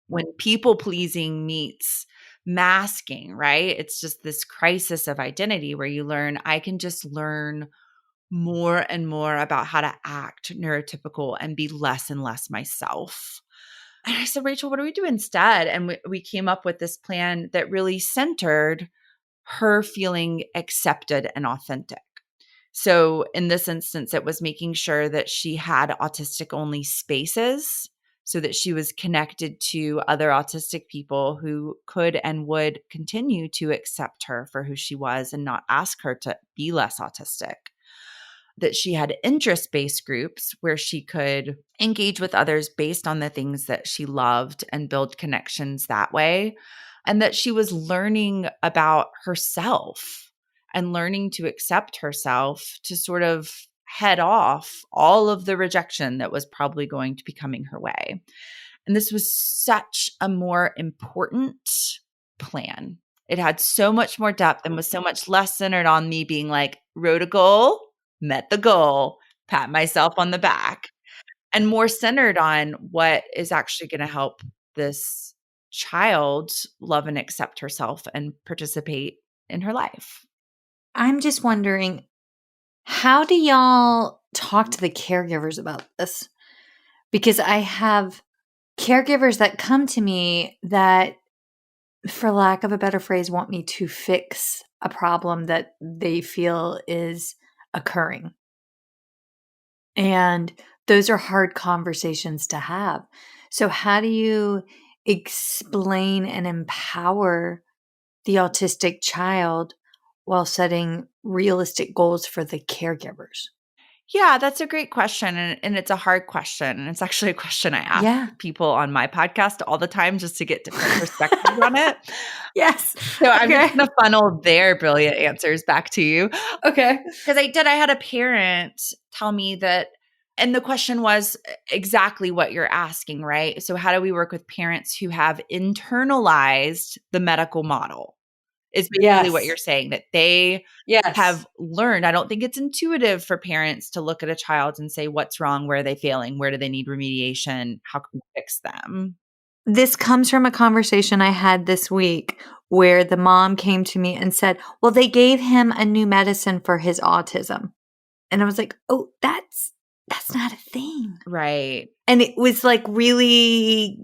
when people pleasing meets masking, right? It's just this crisis of identity where you learn, I can just learn more and more about how to act neurotypical and be less and less myself. And I said, Rachel, what do we do instead? And we came up with this plan that really centered her feeling accepted and authentic. So in this instance, it was making sure that she had autistic only spaces so that she was connected to other autistic people who could and would continue to accept her for who she was and not ask her to be less autistic. That she had interest-based groups where she could engage with others based on the things that she loved and build connections that way. And that she was learning about herself and learning to accept herself to sort of head off all of the rejection that was probably going to be coming her way. And this was such a more important plan. It had so much more depth and was so much less centered on me being like, wrote a goal, met the goal, pat myself on the back, and more centered on what is actually going to help this child love and accept herself and participate in her life. I'm just wondering, how do y'all talk to the caregivers about this? Because I have caregivers that come to me that, for lack of a better phrase, want me to fix a problem that they feel is occurring. And those are hard conversations to have. So how do you explain and empower the autistic child while setting realistic goals for the caregivers? Yeah, that's a great question. And it's a hard question. And it's actually a question I ask people on my podcast all the time just to get different perspectives on it. Yes. So I'm just going to funnel their brilliant answers back to you. Okay. Because I had a parent tell me that, and the question was exactly what you're asking, right? So how do we work with parents who have internalized the medical model? Is basically what you're saying, that they have learned. I don't think it's intuitive for parents to look at a child and say, what's wrong? Where are they failing? Where do they need remediation? How can we fix them? This comes from a conversation I had this week where the mom came to me and said, well, they gave him a new medicine for his autism. And I was like, oh, that's not a thing. Right. And it was like really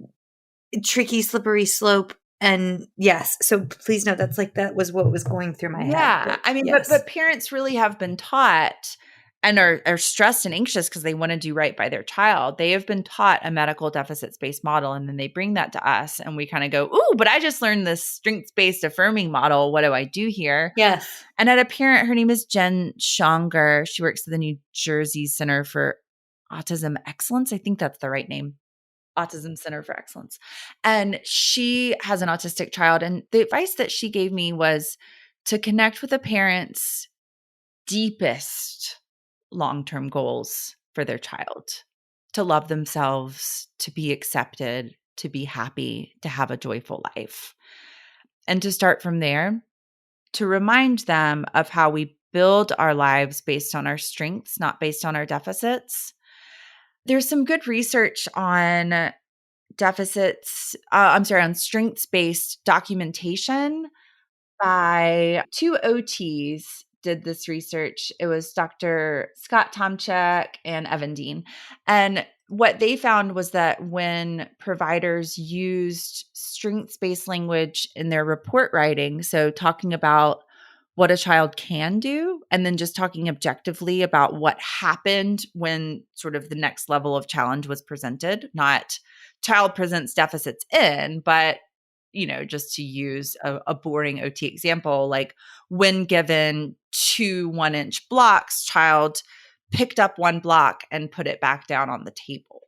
tricky, slippery slope. And yes, so please know that was what was going through my head. Yeah. I mean, but parents really have been taught and are stressed and anxious because they want to do right by their child. They have been taught a medical deficits-based model, and then they bring that to us and we kind of go, ooh, but I just learned this strengths-based affirming model. What do I do here? Yes. And I had a parent, her name is Jen Schonger. She works at the New Jersey Center for Autism Excellence. I think that's the right name. Autism Center for Excellence. And she has an autistic child. And the advice that she gave me was to connect with a parent's deepest long-term goals for their child, to love themselves, to be accepted, to be happy, to have a joyful life. And to start from there, to remind them of how we build our lives based on our strengths, not based on our deficits. There's some good research on on strengths-based documentation by two OTs did this research. It was Dr. Scott Tomchek and Evan Dean. And what they found was that when providers used strengths-based language in their report writing, so talking about what a child can do, and then just talking objectively about what happened when sort of the next level of challenge was presented, not child presents deficits in, but just to use a boring OT example, like when given 2 1-inch blocks, child picked up 1 block and put it back down on the table.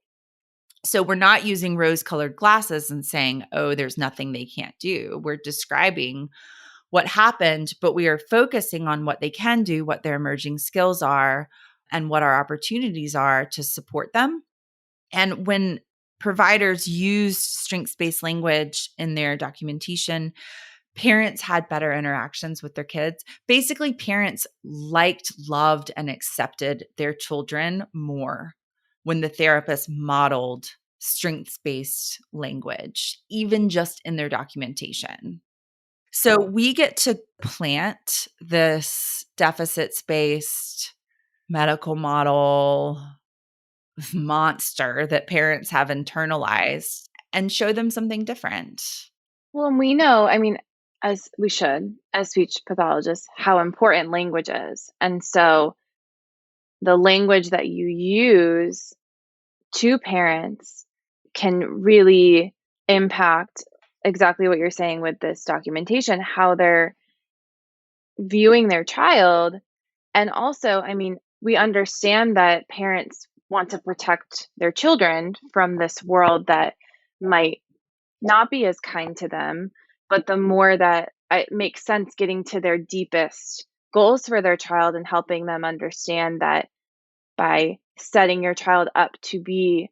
So we're not using rose-colored glasses and saying, oh, there's nothing they can't do. We're describing what happened, but we are focusing on what they can do, what their emerging skills are, and what our opportunities are to support them. And when providers used strengths-based language in their documentation, parents had better interactions with their kids. Basically, parents liked, loved, and accepted their children more when the therapist modeled strengths-based language, even just in their documentation. So we get to plant this deficits-based medical model monster that parents have internalized and show them something different. Well, and we know, as we should, as speech pathologists, how important language is. And so the language that you use to parents can really impact exactly what you're saying with this documentation, how they're viewing their child. And also, we understand that parents want to protect their children from this world that might not be as kind to them, but the more that it makes sense getting to their deepest goals for their child and helping them understand that by setting your child up to be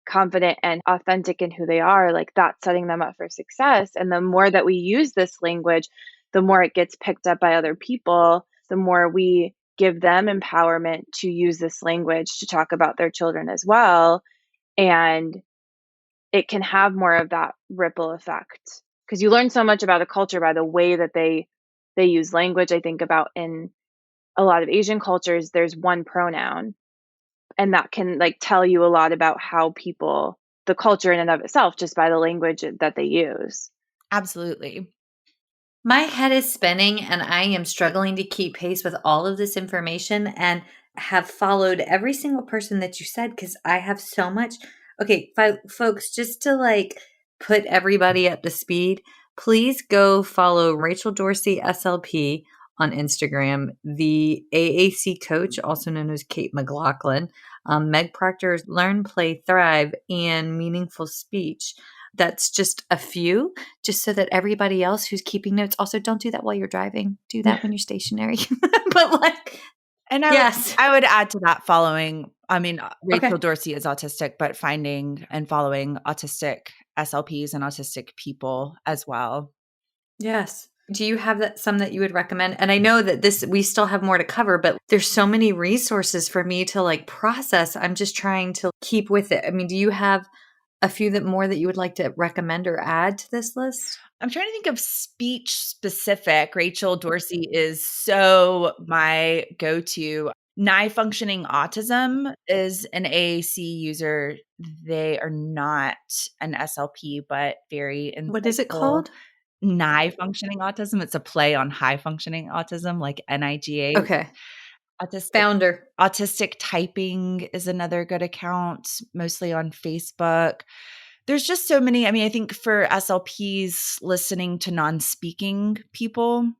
confident and authentic in who they are, like that's setting them up for success. And the more that we use this language, the more it gets picked up by other people, the more we give them empowerment to use this language to talk about their children as well. And it can have more of that ripple effect because you learn so much about a culture by the way that they use language. I think about in a lot of Asian cultures, there's one pronoun, and that can tell you a lot about how people, the culture in and of itself, just by the language that they use. Absolutely. My head is spinning and I am struggling to keep pace with all of this information and have followed every single person that you said because I have so much. Okay, folks, just to put everybody up to speed, please go follow Rachel Dorsey SLP on Instagram, the AAC coach, also known as Kate McLaughlin, Meg Proctor's Learn, Play, Thrive, and Meaningful Speech. That's just a few, just so that everybody else who's keeping notes, also don't do that while you're driving. Do that when you're stationary. But yes. I would add to that following, Rachel Okay. Dorsey is autistic, but finding and following autistic SLPs and autistic people as well. Yes. Do you have some that you would recommend? And I know that we still have more to cover, but there's so many resources for me to process. I'm just trying to keep with it. Do you have a few that you would like to recommend or add to this list? I'm trying to think of speech specific. Rachel Dorsey is so my go-to. Nigh Functioning Autism is an AAC user. They are not an SLP, but very insightful. What is it called? Nigh Functioning Autism. It's a play on high functioning autism, like NIGA. Okay. Founder. Autistic Typing is another good account, mostly on Facebook. There's just so many. I think for SLPs, listening to non-speaking people,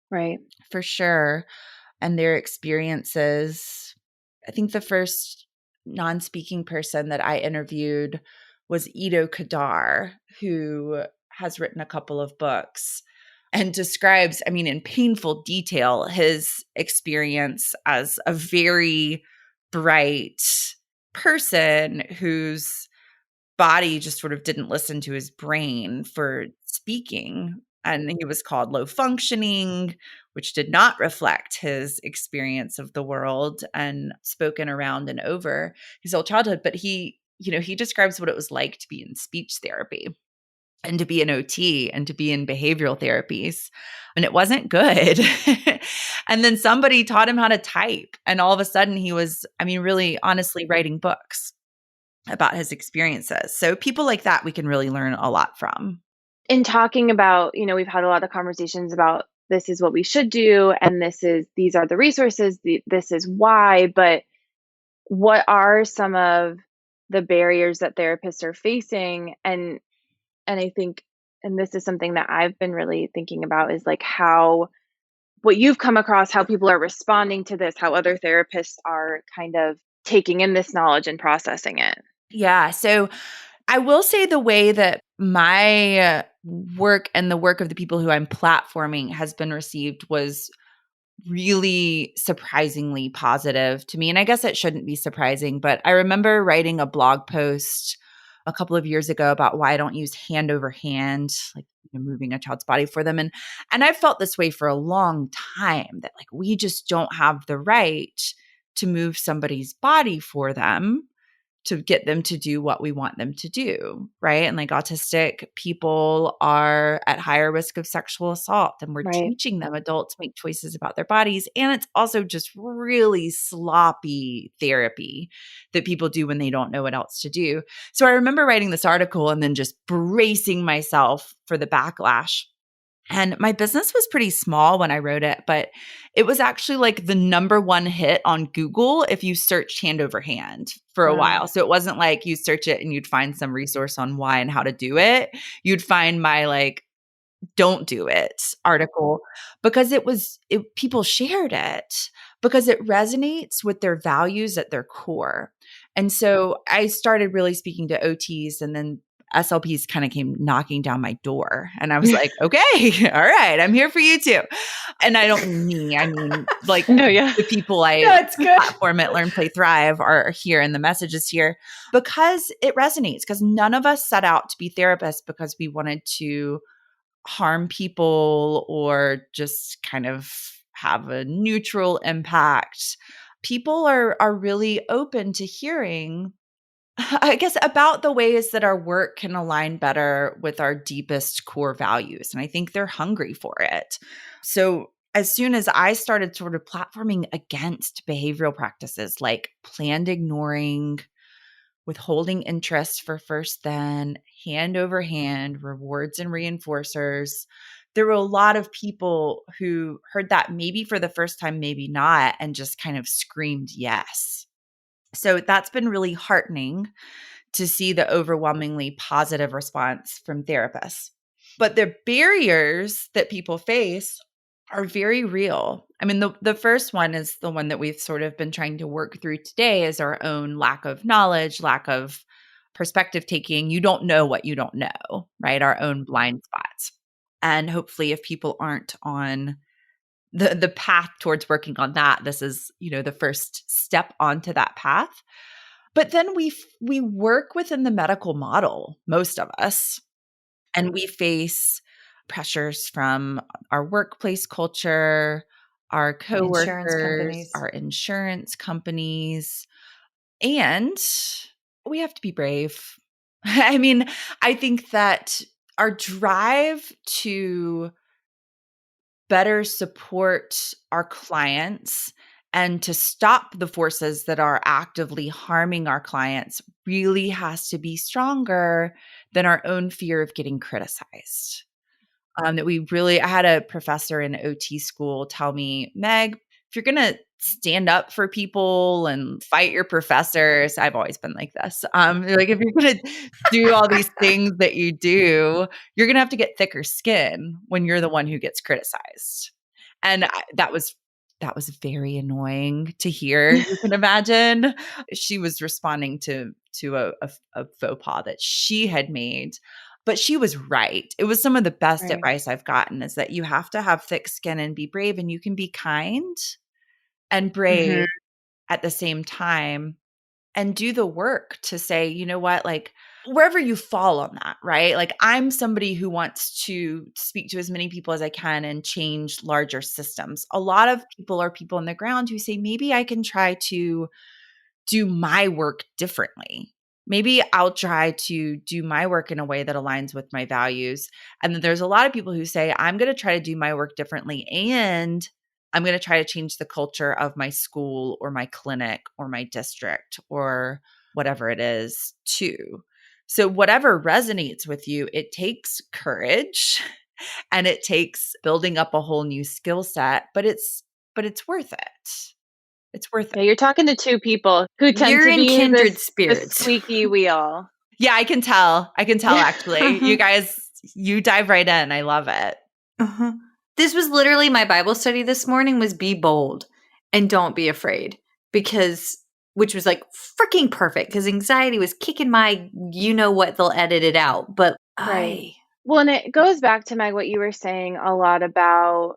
right, for sure, and their experiences. I think the first non-speaking person that I interviewed was Ido Kadar, who has written a couple of books and describes, in painful detail, his experience as a very bright person whose body just sort of didn't listen to his brain for speaking. And he was called low functioning, which did not reflect his experience of the world and spoken around and over his whole childhood. But he describes what it was like to be in speech therapy and to be an OT and to be in behavioral therapies. And it wasn't good. And then somebody taught him how to type. And all of a sudden he was, really honestly writing books about his experiences. So people like that, we can really learn a lot from. In talking about, we've had a lot of conversations about this is what we should do, and these are the resources, this is why, but what are some of the barriers that therapists are facing? And I think, and this is something that I've been really thinking about, is like what you've come across, how people are responding to this, how other therapists are kind of taking in this knowledge and processing it. Yeah. So I will say the way that my work and the work of the people who I'm platforming has been received was really surprisingly positive to me. And I guess it shouldn't be surprising, but I remember writing a blog post a couple of years ago about why I don't use hand over hand, like moving a child's body for them. And I've felt this way for a long time, that like we just don't have the right to move somebody's body for them, to get them to do what we want them to do, right? And like autistic people are at higher risk of sexual assault, and we're Right. teaching them, adults, make choices about their bodies. And it's also just really sloppy therapy that people do when they don't know what else to do. So I remember writing this article and then just bracing myself for the backlash. And my business was pretty small when I wrote it, but it was actually like the number one hit on Google if you searched hand over hand for a while. So it wasn't like you search it and you'd find some resource on why and how to do it. You'd find my like, don't do it article, because people shared it because it resonates with their values at their core. And so I started really speaking to OTs, and then SLPs kind of came knocking down my door, and I was like, okay, all right, I'm here for you too. And I don't mean me, I mean like the people platform at Learn, Play, Thrive are here, and the message is here because it resonates, because none of us set out to be therapists because we wanted to harm people or just kind of have a neutral impact. People are really open to hearing, I guess, about the ways that our work can align better with our deepest core values. And I think they're hungry for it. So as soon as I started sort of platforming against behavioral practices like planned ignoring, withholding interest for first then, hand over hand, rewards and reinforcers, there were a lot of people who heard that maybe for the first time, maybe not, and just kind of screamed yes. So that's been really heartening to see the overwhelmingly positive response from therapists. But the barriers that people face are very real. I mean, the first one is the one that we've sort of been trying to work through today, is our own lack of knowledge, lack of perspective taking. You don't know what you don't know, right? Our own blind spots. And hopefully if people aren't on the path towards working on that, this is, the first step onto that path. But then we work within the medical model, most of us, and we face pressures from our workplace culture, our coworkers, our insurance companies, and we have to be brave. I mean, I think that our drive to better support our clients and to stop the forces that are actively harming our clients really has to be stronger than our own fear of getting criticized. I had a professor in OT school tell me, Meg, if you're going to stand up for people and fight your professors, I've always been like this. Like if you're going to do all these things that you do, you're going to have to get thicker skin when you're the one who gets criticized. And that was very annoying to hear. You can imagine. She was responding to a faux pas that she had made. But she was right. It was some of the best advice I've gotten, is that you have to have thick skin and be brave, and you can be kind and brave at the same time. and do the work to say, you know what, like wherever you fall on that, right? Like I'm somebody who wants to speak to as many people as I can and change larger systems. A lot of people are people on the ground who say, maybe I can try to do my work differently. Maybe I'll try to do my work in a way that aligns with my values. And then there's a lot of people who say, I'm going to try to do my work differently and I'm going to try to change the culture of my school or my clinic or my district or whatever it is too. So whatever resonates with you, it takes courage and it takes building up a whole new skill set, but it's worth it. It's worth it. Yeah, you're talking to two people who tend You're to in be kindred the spirits. squeaky wheel. Yeah, I can tell. I can tell actually. You guys, you dive right in. I love it. Uh-huh. This was literally my Bible study this morning was be bold and don't be afraid which was like freaking perfect because anxiety was kicking my, you know what, they'll edit it out. But Right. Well, and it goes back to Meg, what you were saying a lot about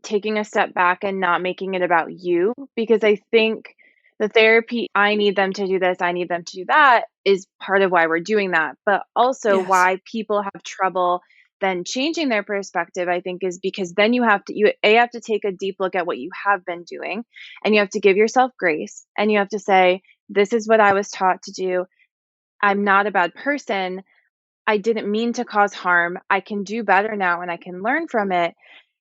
taking a step back and not making it about you, because I think the therapy, I need them to do this, I need them to do that, is part of why we're doing that. But also yes. why people have trouble then changing their perspective, I think, is because then you have to take a deep look at what you have been doing, and you have to give yourself grace, and you have to say, this is what I was taught to do. I'm not a bad person. I didn't mean to cause harm. I can do better now and I can learn from it.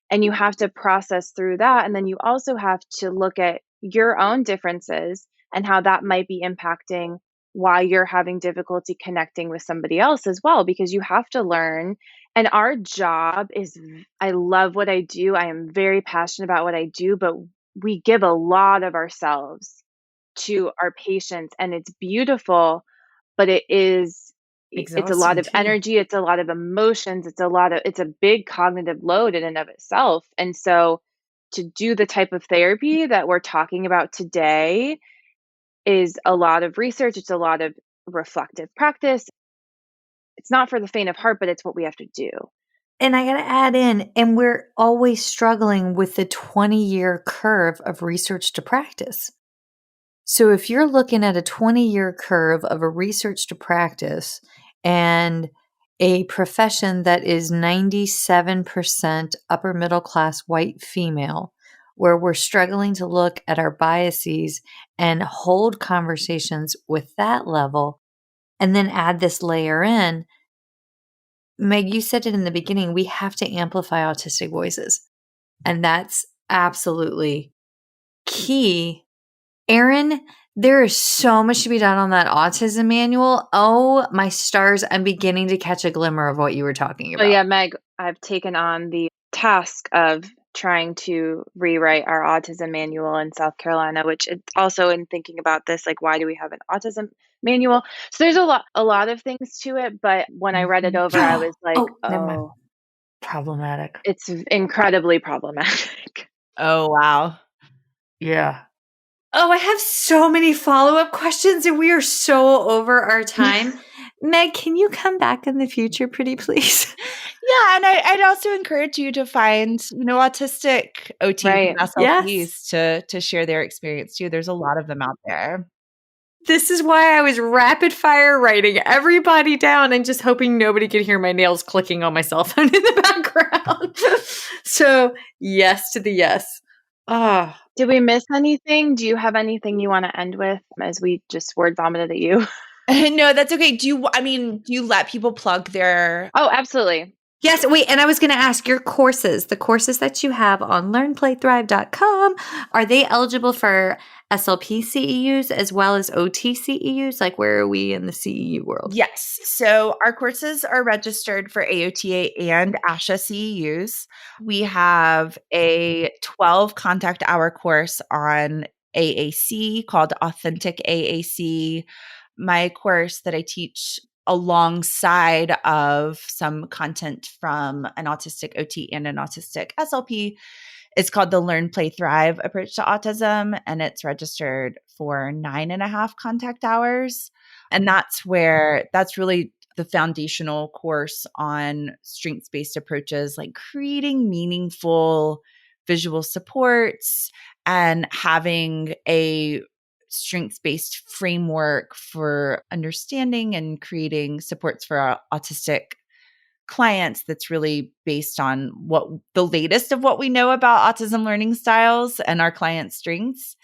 And you have to process through that. And then you also have to look at your own differences and how that might be impacting why you're having difficulty connecting with somebody else as well, because you have to learn. And our job is, I love what I do. I am very passionate about what I do, but we give a lot of ourselves to our patients, and it's beautiful, but it's a lot Exhausting of too. energy, it's a lot of emotions, it's a big cognitive load in and of itself. And so to do the type of therapy that we're talking about today is a lot of research, it's a lot of reflective practice. It's not for the faint of heart, but it's what we have to do. And I got to add in, and we're always struggling with the 20-year curve of research to practice. So if you're looking at a 20-year curve of a research to practice and a profession that is 97% upper middle class white female, where we're struggling to look at our biases and hold conversations with that level, and then add this layer in, Meg, you said it in the beginning, we have to amplify autistic voices. And that's absolutely key. Erin, there is so much to be done on that autism manual. Oh, my stars. I'm beginning to catch a glimmer of what you were talking about. Oh yeah, Meg, I've taken on the task of trying to rewrite our autism manual in South Carolina, which it's also in thinking about this, like, why do we have an autism manual? So there's a lot of things to it, but when I read it over, I was like, never mind. oh, Problematic. it's incredibly problematic. Oh, wow. Yeah. Oh, I have so many follow-up questions and we are so over our time. Meg, can you come back in the future, pretty please? Yeah, and I'd also encourage you to find, autistic OTs Right. and SLPs to share their experience too. There's a lot of them out there. This is why I was rapid fire writing everybody down and just hoping nobody could hear my nails clicking on my cell phone in the background. So, yes to the yes. Ah. Did we miss anything? Do you have anything you want to end with as we just word vomited at you? No, that's okay. Do you let people plug their... Oh, absolutely. Yes, wait, and I was going to ask your courses, the courses that you have on learnplaythrive.com, are they eligible for SLP CEUs as well as OT CEUs? Like, where are we in the CEU world? Yes. So our courses are registered for AOTA and ASHA CEUs. We have a 12 contact hour course on AAC called Authentic AAC. My course that I teach alongside of some content from an autistic OT and an autistic SLP is called the Learn, Play, Thrive approach to autism. And it's registered for 9.5 contact hours. And that's really the foundational course on strengths-based approaches, like creating meaningful visual supports and having a strengths-based framework for understanding and creating supports for our autistic clients that's really based on what the latest of what we know about autism learning styles and our clients' strengths.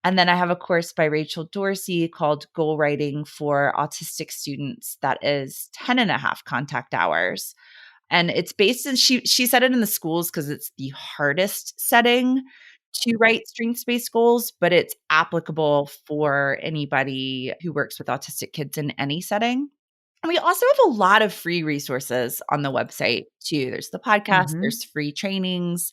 And then I have a course by Rachel Dorsey called Goal Writing for Autistic Students that is 10 and a half contact hours. And it's based in, she said it in the schools because it's the hardest setting to write strengths-based goals, but it's applicable for anybody who works with autistic kids in any setting. And we also have a lot of free resources on the website too. There's the podcast, there's free trainings.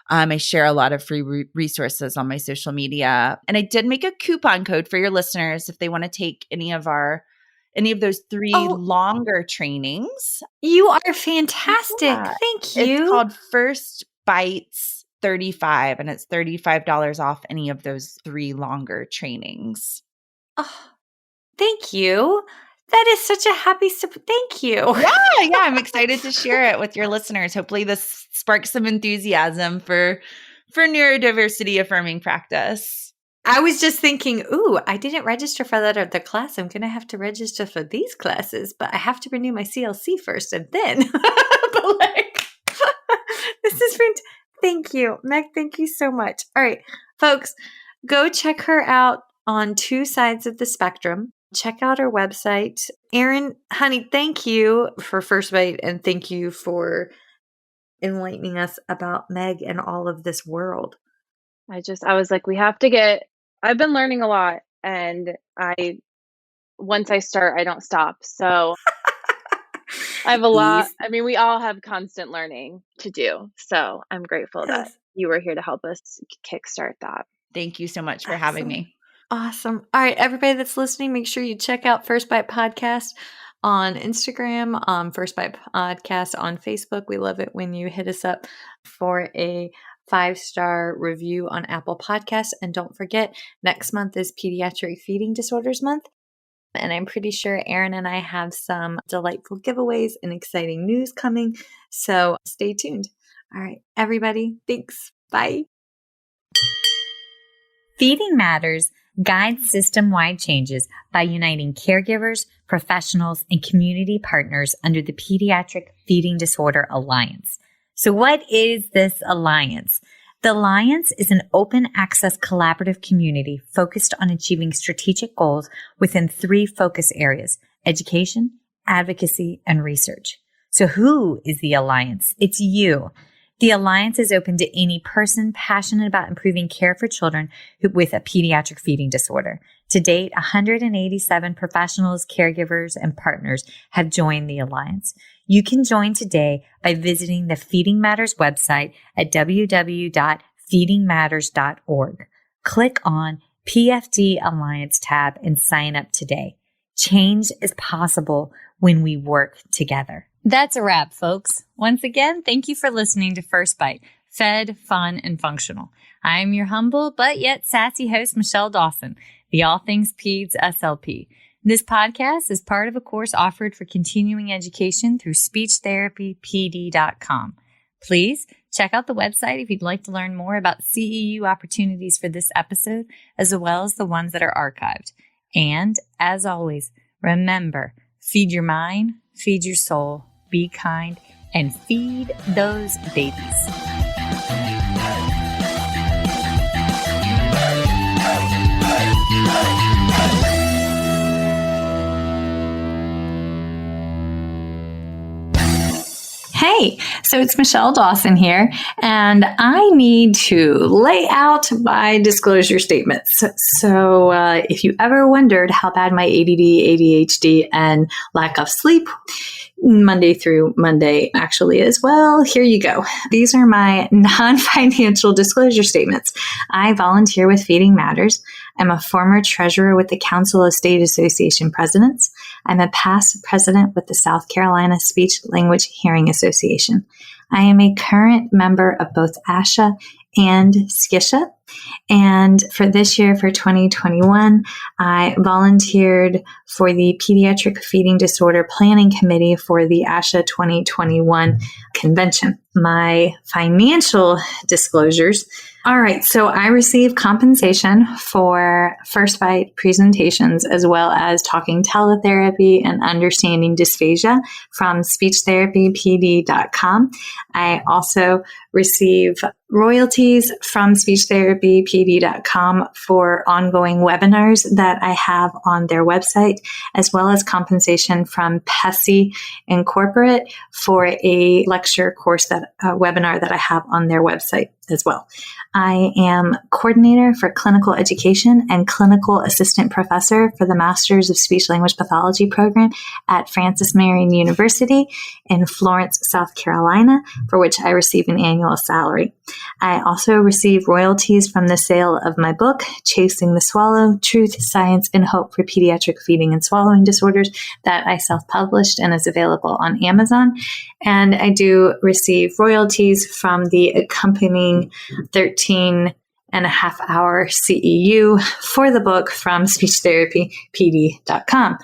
I share a lot of free resources on my social media. And I did make a coupon code for your listeners if they want to take any of those 3 longer trainings. You are fantastic. Yeah. Thank you. It's called First Bites 35, and it's $35 off any of those 3 longer trainings. Oh, thank you. That is such a happy thank you. Yeah, I'm excited to share it with your listeners. Hopefully this sparks some enthusiasm for neurodiversity-affirming practice. I was just thinking, ooh, I didn't register for that other class. I'm going to have to register for these classes, but I have to renew my CLC first and then. But like, this is fantastic. Thank you, Meg. Thank you so much. All right, folks, go check her out on 2 sides of the spectrum. Check out our website. Erin, honey, thank you for First Bite, and thank you for enlightening us about Meg and all of this world. I was like, I've been learning a lot, and once I start, I don't stop. So I have a lot. I mean, we all have constant learning to do. So I'm grateful that you were here to help us kickstart that. Thank you so much for having me. Awesome. All right, everybody that's listening, make sure you check out First Bite Podcast on Instagram, First Bite Podcast on Facebook. We love it when you hit us up for a 5-star review on Apple Podcasts. And don't forget, next month is Pediatric Feeding Disorders Month. And I'm pretty sure Erin and I have some delightful giveaways and exciting news coming. So stay tuned. All right, everybody. Thanks. Bye. Feeding Matters guides system-wide changes by uniting caregivers, professionals, and community partners under the Pediatric Feeding Disorder Alliance. So what is this alliance? The Alliance is an open access collaborative community focused on achieving strategic goals within 3 focus areas: education, advocacy, and research. So who is the Alliance? It's you. The Alliance is open to any person passionate about improving care for children with a pediatric feeding disorder. To date, 187 professionals, caregivers, and partners have joined the Alliance. You can join today by visiting the Feeding Matters website at www.feedingmatters.org. Click on PFD Alliance tab and sign up today. Change is possible when we work together. That's a wrap, folks. Once again, thank you for listening to First Bite, fed, fun, and functional. I'm your humble but yet sassy host, Michelle Dawson, the All Things Peds SLP. This podcast is part of a course offered for continuing education through speechtherapypd.com. Please check out the website if you'd like to learn more about CEU opportunities for this episode, as well as the ones that are archived. And as always, remember, feed your mind, feed your soul, be kind, and feed those babies. Hey, so it's Michelle Dawson here, and I need to lay out my disclosure statements. So if you ever wondered how bad my ADD, ADHD, and lack of sleep Monday through Monday actually is, well, here you go. These are my non-financial disclosure statements. I volunteer with Feeding Matters. I'm a former treasurer with the Council of State Association Presidents. I'm a past president with the South Carolina Speech Language Hearing Association. I am a current member of both ASHA and SCISHA. And for this year, for 2021, I volunteered for the Pediatric Feeding Disorder Planning Committee for the ASHA 2021 convention. my financial disclosures. All right, so I receive compensation for First Bite presentations as well as talking teletherapy and understanding dysphagia from speechtherapypd.com. I also receive royalties from speechtherapypd.com for ongoing webinars that I have on their website, as well as compensation from PESI Incorporate for a lecture course webinar that I have on their website as well. I am coordinator for clinical education and clinical assistant professor for the Masters of Speech Language Pathology program at Francis Marion University in Florence, South Carolina, for which I receive an annual salary. I also receive royalties from the sale of my book, Chasing the Swallow, Truth, Science, and Hope for Pediatric Feeding and Swallowing Disorders, that I self-published and is available on Amazon. And I do receive royalties from the accompanying 13.5-hour CEU for the book from speechtherapypd.com.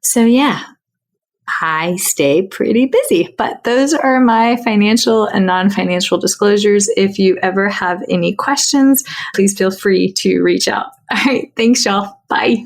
So yeah, I stay pretty busy, but those are my financial and non-financial disclosures. If you ever have any questions, please feel free to reach out. All right. Thanks, y'all. Bye.